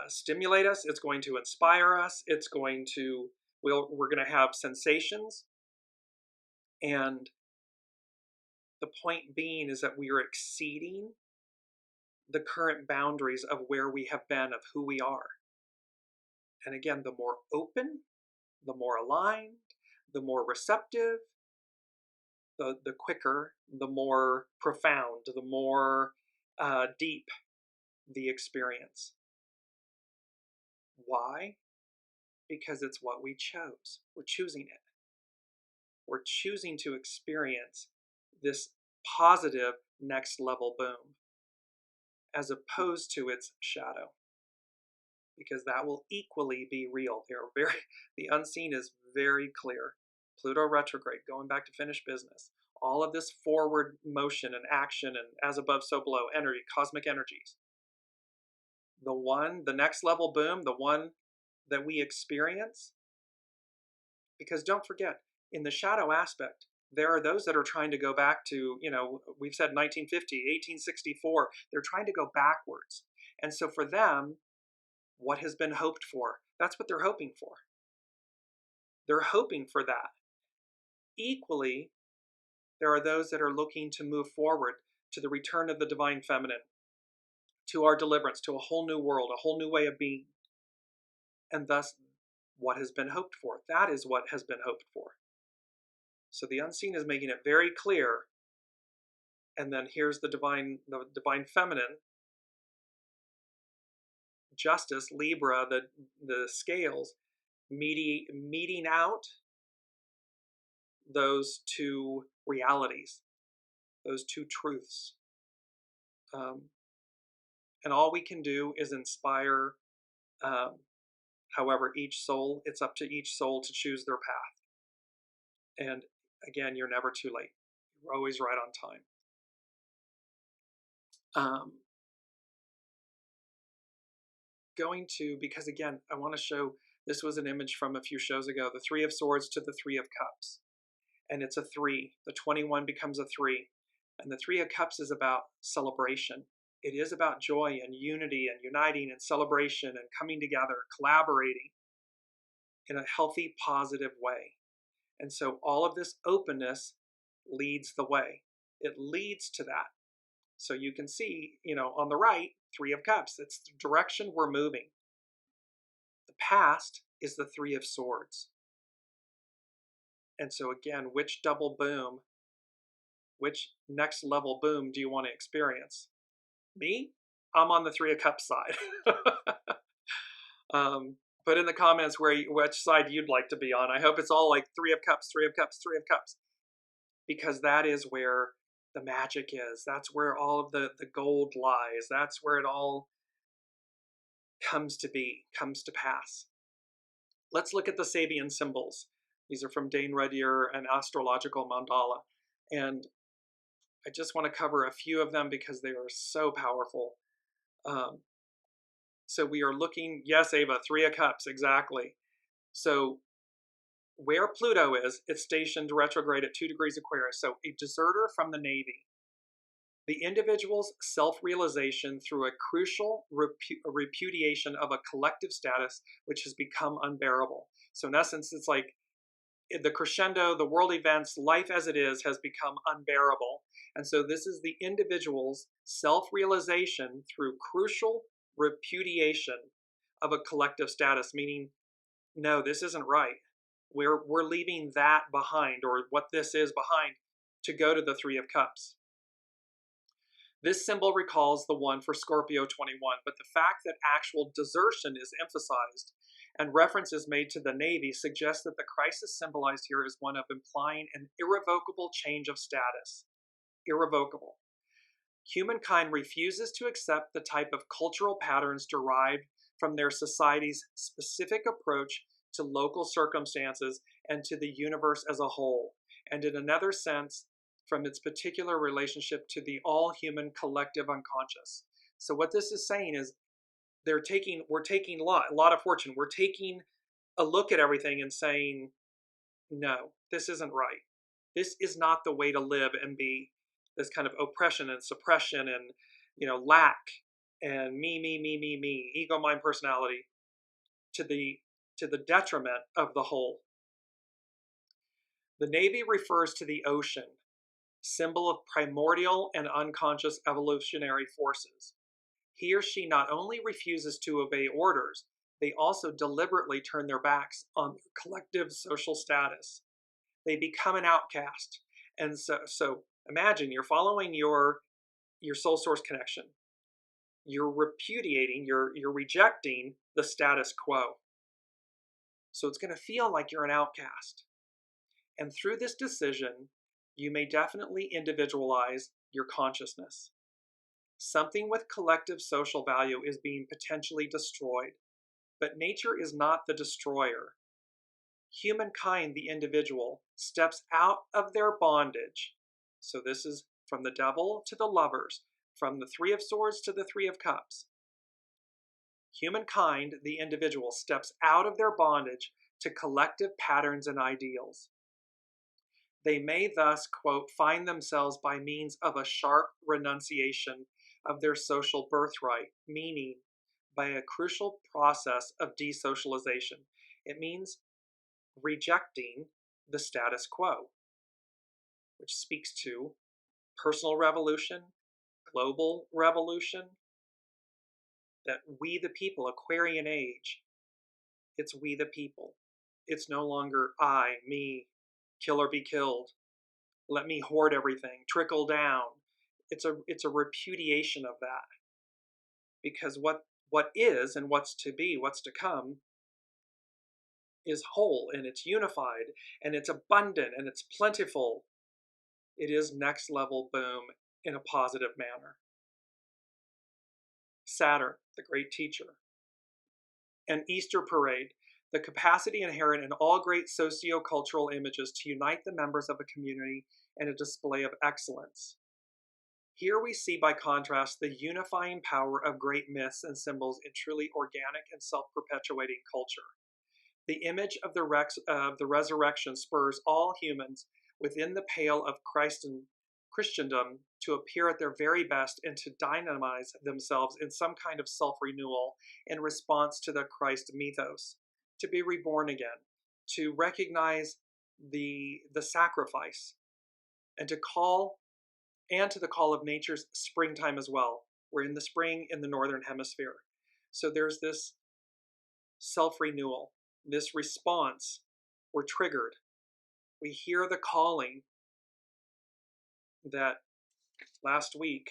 [SPEAKER 2] stimulate us. It's going to inspire us. It's going to, we're going to have sensations. And the point being is that we are exceeding the current boundaries of where we have been, of who we are. And again, the more open, the more aligned, the more receptive, the quicker, the more profound, the more deep the experience. Why? Because it's what we chose. We're choosing it. We're choosing to experience this positive next level boom, as opposed to its shadow, because that will equally be real. The unseen is very clear. Pluto retrograde, going back to finish business. All of this forward motion and action and as above, so below energy, cosmic energies. The next level boom, the one that we experience, because don't forget, in the shadow aspect, there are those that are trying to go back to, we've said 1950, 1864, they're trying to go backwards. And so for them, what has been hoped for, that's what they're hoping for. They're hoping for that. Equally, there are those that are looking to move forward to the return of the divine feminine, to our deliverance, to a whole new world, a whole new way of being. And thus, what has been hoped for, that is what has been hoped for. So the unseen is making it very clear. And then here's the divine feminine, justice, Libra, the scales, meeting out those two realities, those two truths. And all we can do is inspire, however, each soul, it's up to each soul to choose their path. And again, you're never too late. You're always right on time. Because again, I want to show, this was an image from a few shows ago, the 3 of Swords to the 3 of Cups. And it's a 3. The 21 becomes a 3. And the 3 of Cups is about celebration. It is about joy and unity and uniting and celebration and coming together, collaborating in a healthy, positive way. And so all of this openness leads the way. It leads to that. So you can see, on the right, 3 of Cups. It's the direction we're moving. The past is the 3 of Swords. And so again, which double boom, which next level boom do you want to experience? Me? I'm on the 3 of Cups side. Put in the comments which side you'd like to be on. I hope it's all like 3 of Cups, 3 of Cups, 3 of Cups. Because that is where the magic is. That's where all of the gold lies. That's where it all comes to be, comes to pass. Let's look at the Sabian symbols. These are from Dane Ruddier and Astrological Mandala. And I just want to cover a few of them because they are so powerful. So we are looking, yes, Ava, 3 of Cups, exactly. So where Pluto is, it's stationed retrograde at 2 degrees Aquarius. So a deserter from the Navy. The individual's self-realization through a crucial repudiation of a collective status which has become unbearable. So in essence, it's like the crescendo, the world events, life as it is has become unbearable. And so this is the individual's self-realization through crucial repudiation of a collective status, meaning, no, this isn't right. We're leaving that behind, or what this is behind, to go to the Three of Cups. This symbol recalls the one for Scorpio 21, but the fact that actual desertion is emphasized and reference is made to the Navy suggests that the crisis symbolized here is one of implying an irrevocable change of status. Irrevocable. Humankind refuses to accept the type of cultural patterns derived from their society's specific approach to local circumstances and to the universe as a whole, and in another sense, from its particular relationship to the all-human collective unconscious. So what this is saying is we're taking lot of fortune. We're taking a look at everything and saying, no, this isn't right. This is not the way to live and be. This kind of oppression and suppression and, lack and me, ego, mind, personality, to the detriment of the whole. The Navy refers to the ocean, symbol of primordial and unconscious evolutionary forces. He or she not only refuses to obey orders, they also deliberately turn their backs on their collective social status. They become an outcast. And so imagine you're following your soul source connection. You're repudiating, you're rejecting the status quo. So it's going to feel like you're an outcast. And through this decision, you may definitely individualize your consciousness. Something with collective social value is being potentially destroyed, but nature is not the destroyer. Humankind, the individual, steps out of their bondage. So this is from the devil to the lovers, from the Three of Swords to the Three of Cups. Humankind, the individual, steps out of their bondage to collective patterns and ideals. They may thus, quote, find themselves by means of a sharp renunciation of their social birthright, meaning by a crucial process of desocialization. It means rejecting the status quo, which speaks to personal revolution, global revolution, that we the people, Aquarian age, it's we the people. It's no longer I, me, kill or be killed. Let me hoard everything, trickle down. It's a repudiation of that. Because what is and what's to be, what's to come, is whole and it's unified and it's abundant and it's plentiful. It is next level boom in a positive manner. Saturn, the great teacher. An Easter parade, the capacity inherent in all great socio-cultural images to unite the members of a community in a display of excellence. Here we see, by contrast, the unifying power of great myths and symbols in truly organic and self-perpetuating culture. The image of the resurrection spurs all humans within the pale of Christendom to appear at their very best and to dynamize themselves in some kind of self-renewal in response to the Christ mythos, to be reborn again, to recognize the sacrifice, and to the call of nature's springtime as well. We're in the spring in the northern hemisphere. So there's this self-renewal, this response. We're triggered. We hear the calling that last week,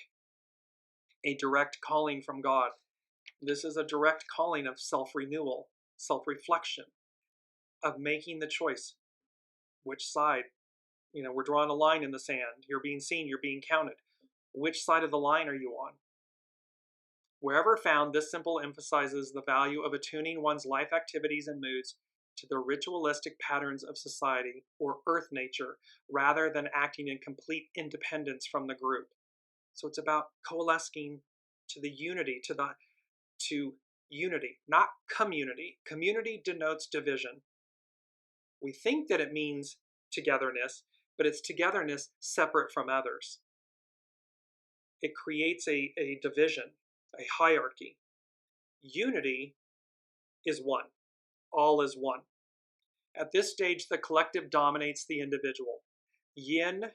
[SPEAKER 2] a direct calling from God. This is a direct calling of self-renewal, self-reflection, of making the choice. Which side? We're drawing a line in the sand. You're being seen, you're being counted. Which side of the line are you on? Wherever found, this symbol emphasizes the value of attuning one's life activities and moods to the ritualistic patterns of society or earth nature, rather than acting in complete independence from the group. So it's about coalescing to the unity, to unity, not community. Community denotes division. We think that it means togetherness, but it's togetherness separate from others. It creates a division, a hierarchy. Unity is one. All is one. At this stage, the collective dominates the individual. Yin,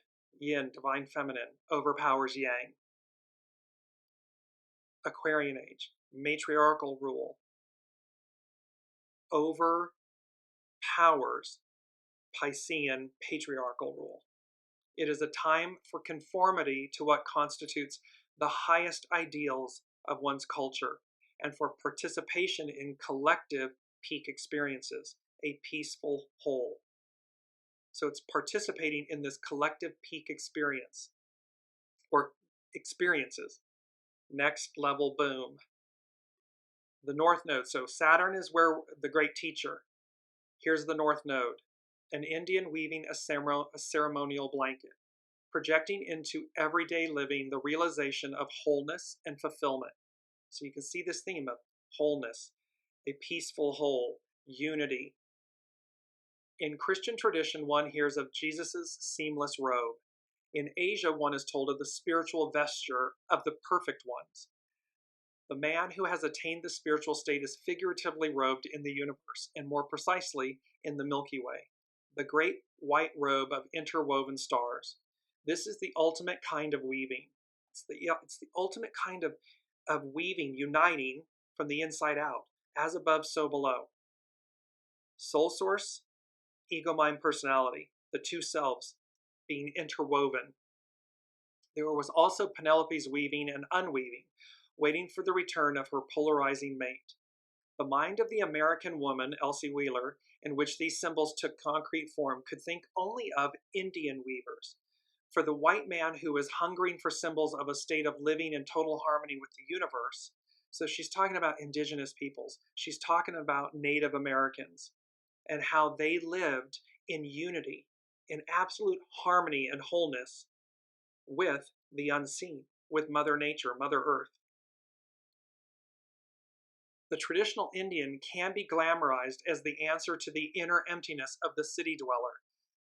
[SPEAKER 2] divine feminine, overpowers yang. Aquarian age, matriarchal rule, overpowers Piscean patriarchal rule. It is a time for conformity to what constitutes the highest ideals of one's culture and for participation in collective peak experiences, a peaceful whole. So it's participating in this collective peak experience or experiences. Next level boom. The North Node. So Saturn is where the great teacher. Here's the North Node. An Indian weaving a ceremonial blanket, projecting into everyday living the realization of wholeness and fulfillment. So you can see this theme of wholeness, a peaceful whole, unity. In Christian tradition, one hears of Jesus' seamless robe. In Asia, one is told of the spiritual vesture of the perfect ones. The man who has attained the spiritual state is figuratively robed in the universe, and more precisely, in the Milky Way, the great white robe of interwoven stars. This is the ultimate kind of weaving. It's the ultimate kind of weaving, uniting from the inside out, as above, so below. Soul source, ego, mind, personality, the two selves being interwoven. There was also Penelope's weaving and unweaving, waiting for the return of her polarizing mate. The mind of the American woman, Elsie Wheeler, in which these symbols took concrete form, could think only of Indian weavers. For the white man who is hungering for symbols of a state of living in total harmony with the universe, so she's talking about indigenous peoples, she's talking about Native Americans, and how they lived in unity, in absolute harmony and wholeness with the unseen, with Mother Nature, Mother Earth. The traditional Indian can be glamorized as the answer to the inner emptiness of the city dweller,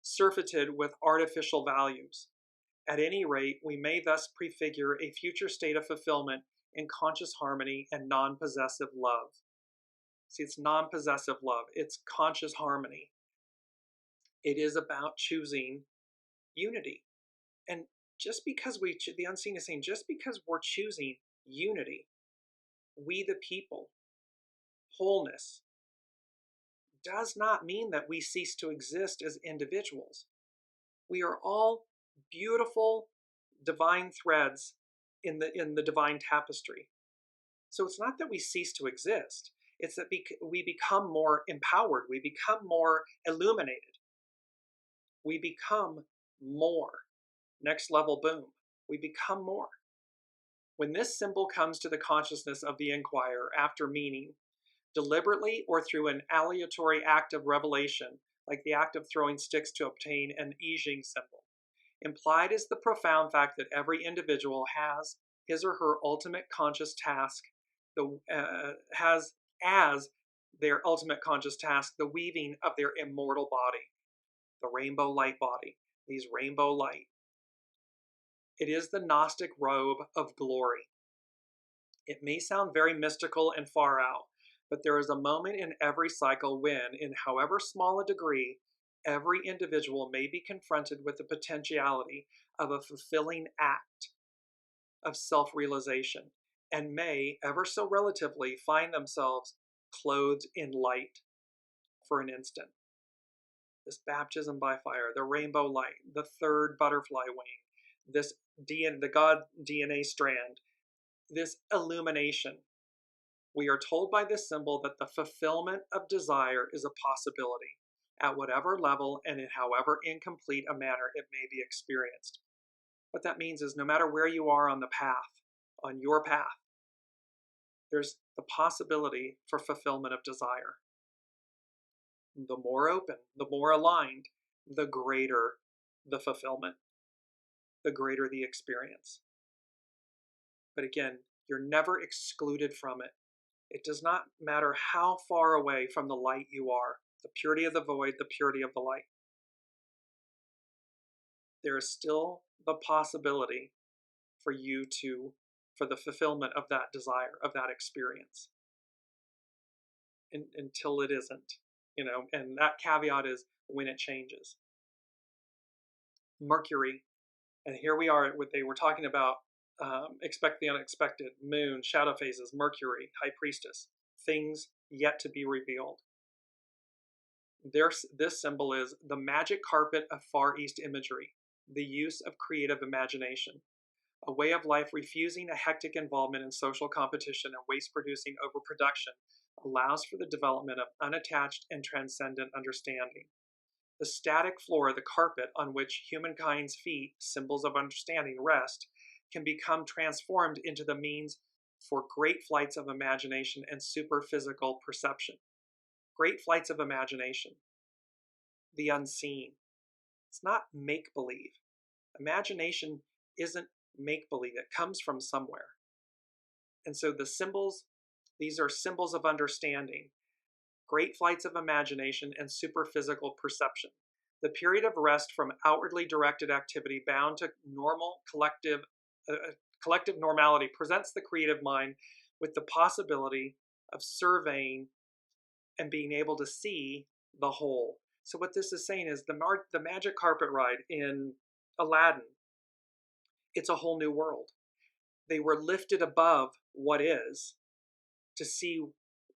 [SPEAKER 2] surfeited with artificial values. At any rate, we may thus prefigure a future state of fulfillment in conscious harmony and non-possessive love. See, it's non-possessive love. It's conscious harmony. It is about choosing unity. And just because the unseen is saying, just because we're choosing unity, we the people, wholeness, does not mean that we cease to exist as individuals. We are all beautiful divine threads in the divine tapestry. So it's not that we cease to exist. It's that we become more empowered. We become more illuminated. We become more. Next level boom. We become more. When this symbol comes to the consciousness of the inquirer after meaning, deliberately or through an aleatory act of revelation, like the act of throwing sticks to obtain an I Ching symbol, implied is the profound fact that every individual has his or her ultimate conscious task, has as their ultimate conscious task the weaving of their immortal body, the rainbow light body, these rainbow light. It is the Gnostic robe of glory. It may sound very mystical and far out, but there is a moment in every cycle when, in however small a degree, every individual may be confronted with the potentiality of a fulfilling act of self-realization, and may, ever so relatively, find themselves clothed in light for an instant. This baptism by fire, the rainbow light, the third butterfly wing, the God DNA strand, this illumination. We are told by this symbol that the fulfillment of desire is a possibility, at whatever level and in however incomplete a manner it may be experienced. What that means is no matter where you are on the path, on your path, there's the possibility for fulfillment of desire. The more open, the more aligned, the greater the fulfillment, the greater the experience. But again, you're never excluded from it. It does not matter how far away from the light you are, the purity of the void, the purity of the light. There is still the possibility for you to, for the fulfillment of that desire, of that experience. Until it isn't, and that caveat is when it changes. Mercury, and here we are, what they were talking about, expect the unexpected, moon, shadow phases, Mercury, high priestess, things yet to be revealed. This symbol is the magic carpet of Far East imagery, the use of creative imagination, a way of life refusing a hectic involvement in social competition and waste-producing overproduction allows for the development of unattached and transcendent understanding. The static floor, the carpet on which humankind's feet, symbols of understanding, rest, can become transformed into the means for great flights of imagination and superphysical perception. Great flights of imagination. The unseen. It's not make-believe. Imagination isn't make-believe. It comes from somewhere. And so the symbols, these are symbols of understanding. Great flights of imagination and superphysical perception. The period of rest from outwardly directed activity bound to normal collective normality presents the creative mind with the possibility of surveying and being able to see the whole. So what this is saying is the magic carpet ride in Aladdin, it's a whole new world. They were lifted above what is to see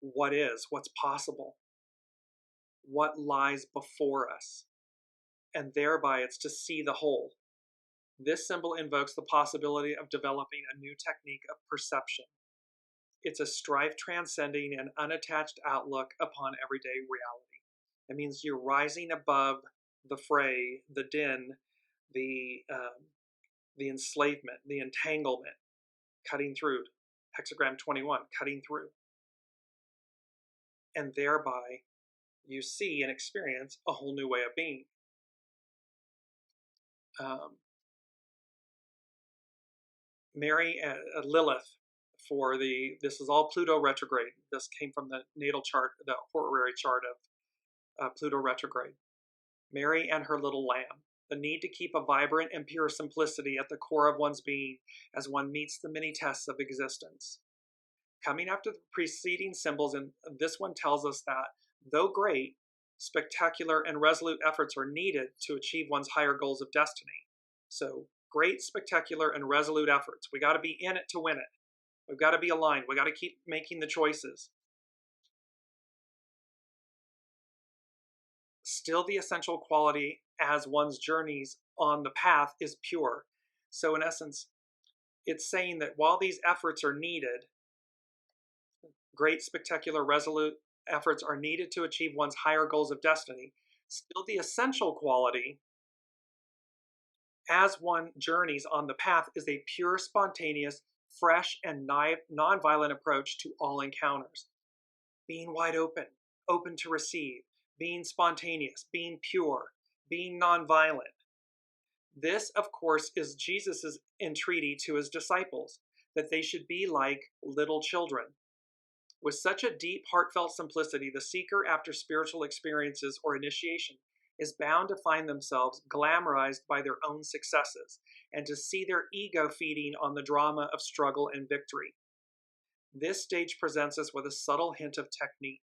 [SPEAKER 2] what is, what's possible, what lies before us, and thereby it's to see the whole. This symbol invokes the possibility of developing a new technique of perception. It's a strife transcending and unattached outlook upon everyday reality. It means you're rising above the fray, the din, the enslavement, the entanglement, cutting through. Hexagram 21, cutting through. And thereby you see and experience a whole new way of being. Mary, Lilith, this is all Pluto retrograde. This came from the natal chart, the horary chart of Pluto retrograde. Mary and her little lamb. The need to keep a vibrant and pure simplicity at the core of one's being as one meets the many tests of existence. Coming after the preceding symbols, and this one tells us that, though great, spectacular and resolute efforts are needed to achieve one's higher goals of destiny. So, great, spectacular, and resolute efforts. We got to be in it to win it. We've got to be aligned. We got to keep making the choices. Still, the essential quality as one's journeys on the path is pure. So, in essence, it's saying that while these efforts are needed, great, spectacular, resolute efforts are needed to achieve one's higher goals of destiny, still the essential quality as one journeys on the path is a pure, spontaneous, fresh, and non-violent approach to all encounters. Being wide open, open to receive, being spontaneous, being pure, being non-violent. This, of course, is Jesus' entreaty to his disciples, that they should be like little children. With such a deep, heartfelt simplicity, the seeker after spiritual experiences or initiation is bound to find themselves glamorized by their own successes and to see their ego feeding on the drama of struggle and victory. This stage presents us with a subtle hint of technique.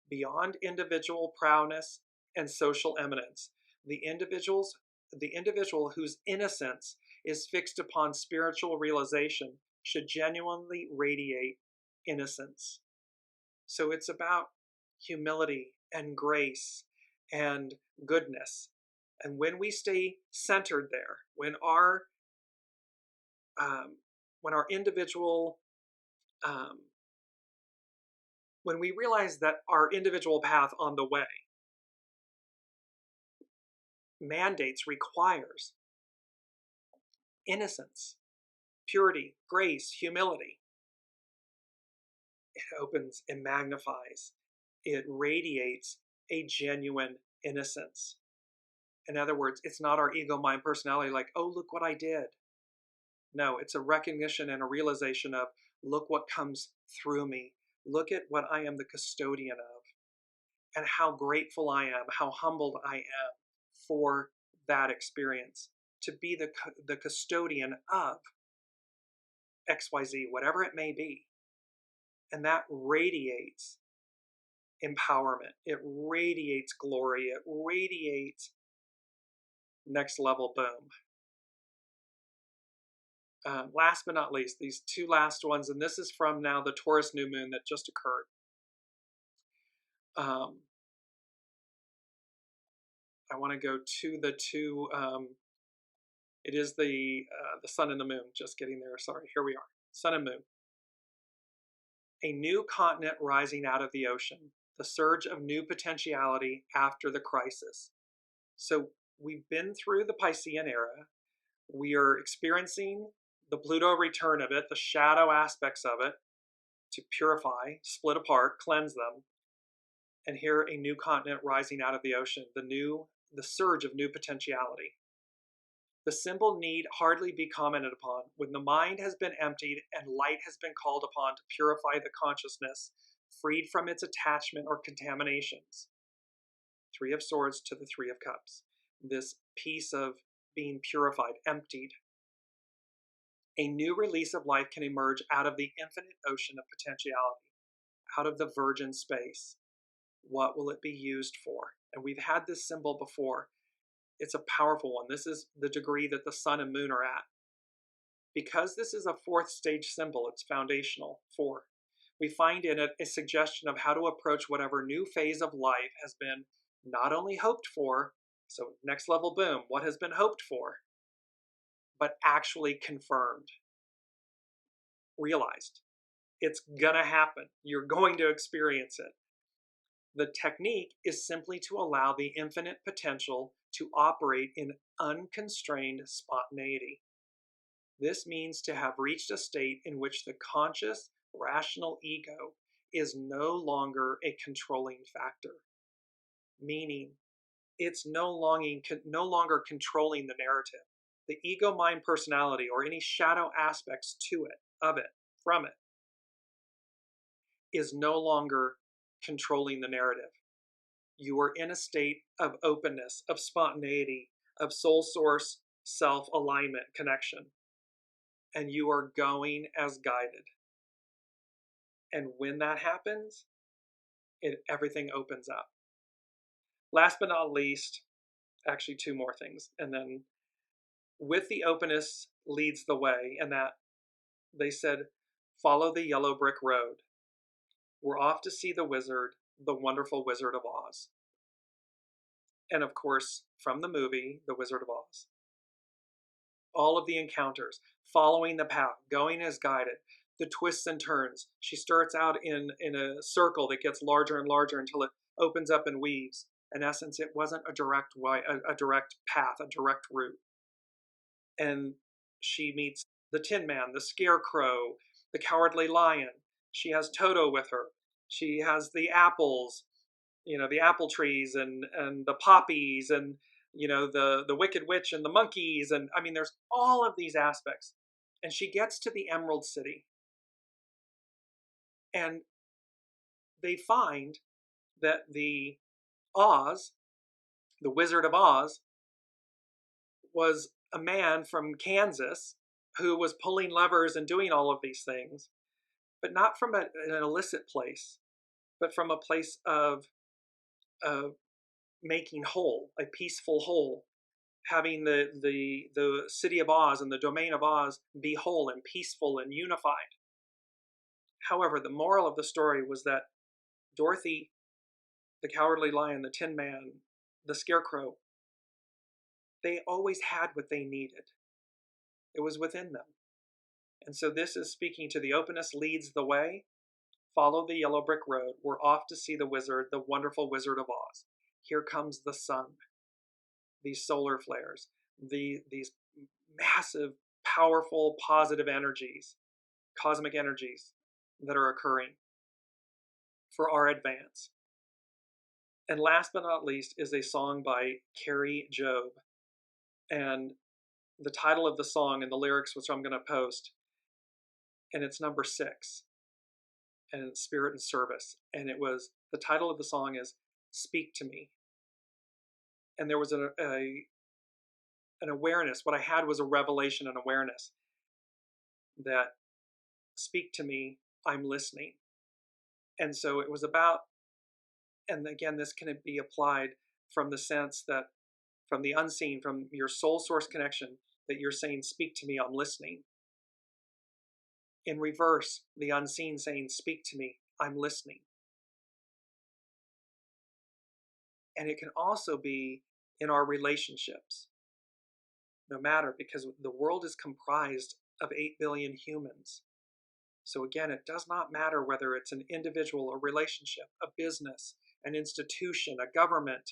[SPEAKER 2] Beyond individual prowess and social eminence, the individual whose innocence is fixed upon spiritual realization should genuinely radiate innocence. So it's about humility and grace and goodness. And when we stay centered there, when our individual, when we realize that our individual path on the way mandates, requires innocence, purity, grace, humility, it opens and magnifies. It radiates a genuine innocence. In other words, it's not our ego, mind, personality like, oh, look what I did. No, it's a recognition and a realization of, look what comes through me. Look at what I am the custodian of, and how grateful I am, how humbled I am for that experience, to be the custodian of. XYZ, whatever it may be. And that radiates empowerment. It radiates glory. It radiates next level boom. Last but not least, these two last ones, and this is from now the Taurus new moon that just occurred. I want to go to the two. It is the sun and the moon. Just getting there. Sorry. Here we are. Sun and moon. A new continent rising out of the ocean. The surge of new potentiality after the crisis. So we've been through the Piscean era. We are experiencing the Pluto return of it, the shadow aspects of it, to purify, split apart, cleanse them. And here a new continent rising out of the ocean, the surge of new potentiality. The symbol need hardly be commented upon when the mind has been emptied and light has been called upon to purify the consciousness, freed from its attachment or contaminations. Three of Swords to the Three of Cups. This piece of being purified, emptied. A new release of life can emerge out of the infinite ocean of potentiality, out of the virgin space. What will it be used for? And we've had this symbol before. It's a powerful one. This is the degree that the sun and moon are at. Because this is a fourth stage symbol, it's foundational, 4. We find in it a suggestion of how to approach whatever new phase of life has been not only hoped for, so next level boom, what has been hoped for, but actually confirmed, realized. It's gonna happen. You're going to experience it. The technique is simply to allow the infinite potential to operate in unconstrained spontaneity. This means to have reached a state in which the conscious, rational ego is no longer a controlling factor, meaning it's no longer controlling the narrative. The ego, mind, personality, or any shadow aspects to it, of it, from it, is no longer controlling the narrative. You are in a state of openness, of spontaneity, of soul source, self-alignment, connection. And you are going as guided. And when that happens, everything opens up. Last but not least, actually 2 more things. And then with the openness leads the way, and that they said, follow the yellow brick road. We're off to see the wizard, the wonderful Wizard of Oz. And of course, from the movie, The Wizard of Oz. All of the encounters, following the path, going as guided, the twists and turns. She starts out in a circle that gets larger and larger until it opens up and weaves. In essence, it wasn't a direct path, a direct route. And she meets the Tin Man, the Scarecrow, the Cowardly Lion. She has Toto with her. She has the apples, the apple trees and the poppies and, the Wicked Witch and the monkeys. And I mean, there's all of these aspects. And she gets to the Emerald City. And they find that the Wizard of Oz, was a man from Kansas who was pulling levers and doing all of these things, but not from an illicit place, but from a place of making whole, a peaceful whole, having the city of Oz and the domain of Oz be whole and peaceful and unified. However, the moral of the story was that Dorothy, the Cowardly Lion, the Tin Man, the Scarecrow, they always had what they needed. It was within them. And so this is speaking to the openness leads the way. Follow the yellow brick road. We're off to see the wizard, the wonderful Wizard of Oz. Here comes the sun, these solar flares, these massive, powerful, positive energies, cosmic energies that are occurring for our advance. And last but not least is a song by Carrie Job. And the title of the song and the lyrics, which I'm going to post, and it's number 6, and it's Spirit and Service. And the title of the song is Speak to Me. And there was an awareness. What I had was a revelation and awareness that speak to me, I'm listening. And so it was about, and again, this can be applied from the sense that from the unseen, from your soul source connection, that you're saying, speak to me, I'm listening. In reverse, the unseen saying, speak to me, I'm listening. And it can also be in our relationships, no matter, because the world is comprised of 8 billion humans. So again, it does not matter whether it's an individual, a relationship, a business, an institution, a government,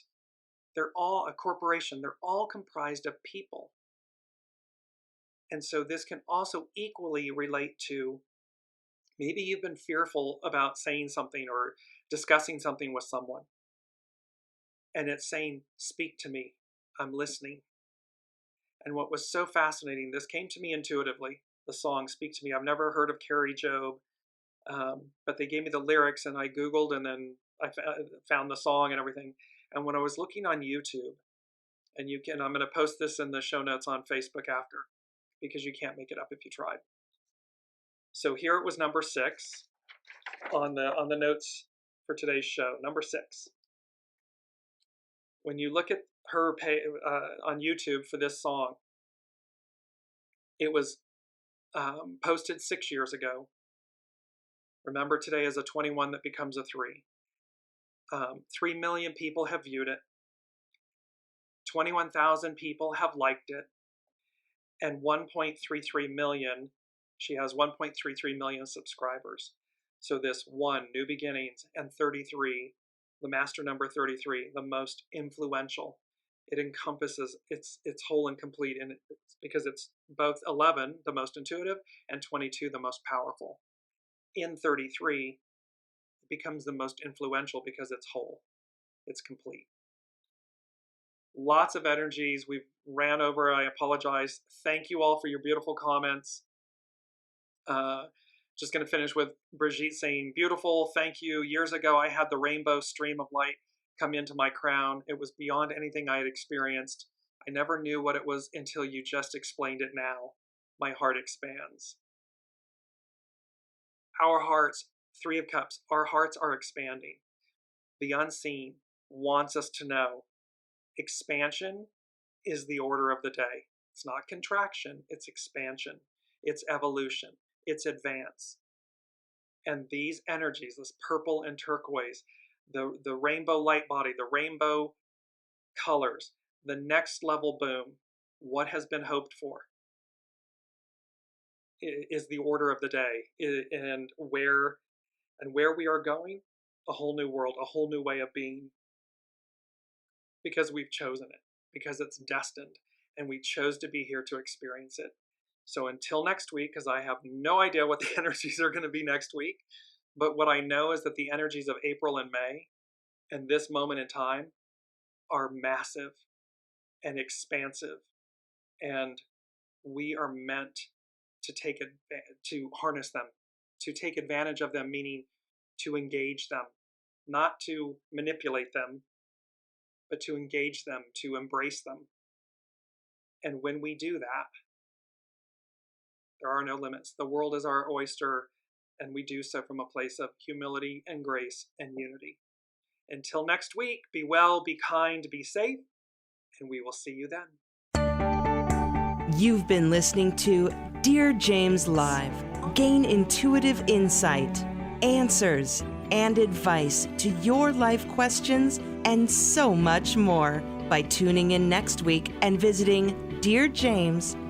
[SPEAKER 2] they're all a corporation, they're all comprised of people. And so this can also equally relate to, maybe you've been fearful about saying something or discussing something with someone. And it's saying, speak to me, I'm listening. And what was so fascinating, this came to me intuitively, the song Speak to Me. I've never heard of Carrie Job, but they gave me the lyrics and I Googled and then I found the song and everything. And when I was looking on YouTube, and I'm going to post this in the show notes on Facebook after, because you can't make it up if you tried. So here it was number 6 on the notes for today's show, number 6. When you look at her on YouTube for this song, it was posted 6 years ago. Remember, today is a 21 that becomes a 3. 3 million people have viewed it. 21,000 people have liked it. And 1.33 million, she has 1.33 million subscribers. So this 1, New Beginnings, and 33, the master number 33, the most influential. It encompasses, it's whole and complete, and it's because it's both 11, the most intuitive, and 22, the most powerful. In 33, it becomes the most influential because it's whole, it's complete. Lots of energies. We've ran over. I apologize. Thank you all for your beautiful comments. Just going to finish with Brigitte saying, beautiful, thank you. Years ago, I had the rainbow stream of light come into my crown. It was beyond anything I had experienced. I never knew what it was until you just explained it now. My heart expands. Our hearts, 3 of Cups, our hearts are expanding. The unseen wants us to know expansion is the order of the day. It's not contraction, it's expansion, it's evolution, it's advance. And these energies, this purple and turquoise, the rainbow light body, the rainbow colors, the next level boom, what has been hoped for, is the order of the day. And where we are going, a whole new world, a whole new way of being. Because we've chosen it, because it's destined, and we chose to be here to experience it. So until next week, because I have no idea what the energies are going to be next week, but what I know is that the energies of April and May and this moment in time are massive and expansive, and we are meant to to harness them, to take advantage of them, meaning to engage them, not to manipulate them, but to engage them, to embrace them. And when we do that, there are no limits. The world is our oyster, and we do so from a place of humility and grace and unity. Until next week, be well, be kind, be safe, and we will see you then.
[SPEAKER 1] You've been listening to Dear James Live. Gain intuitive insight, answers, and advice to your life questions and so much more by tuning in next week and visiting DearJames.com.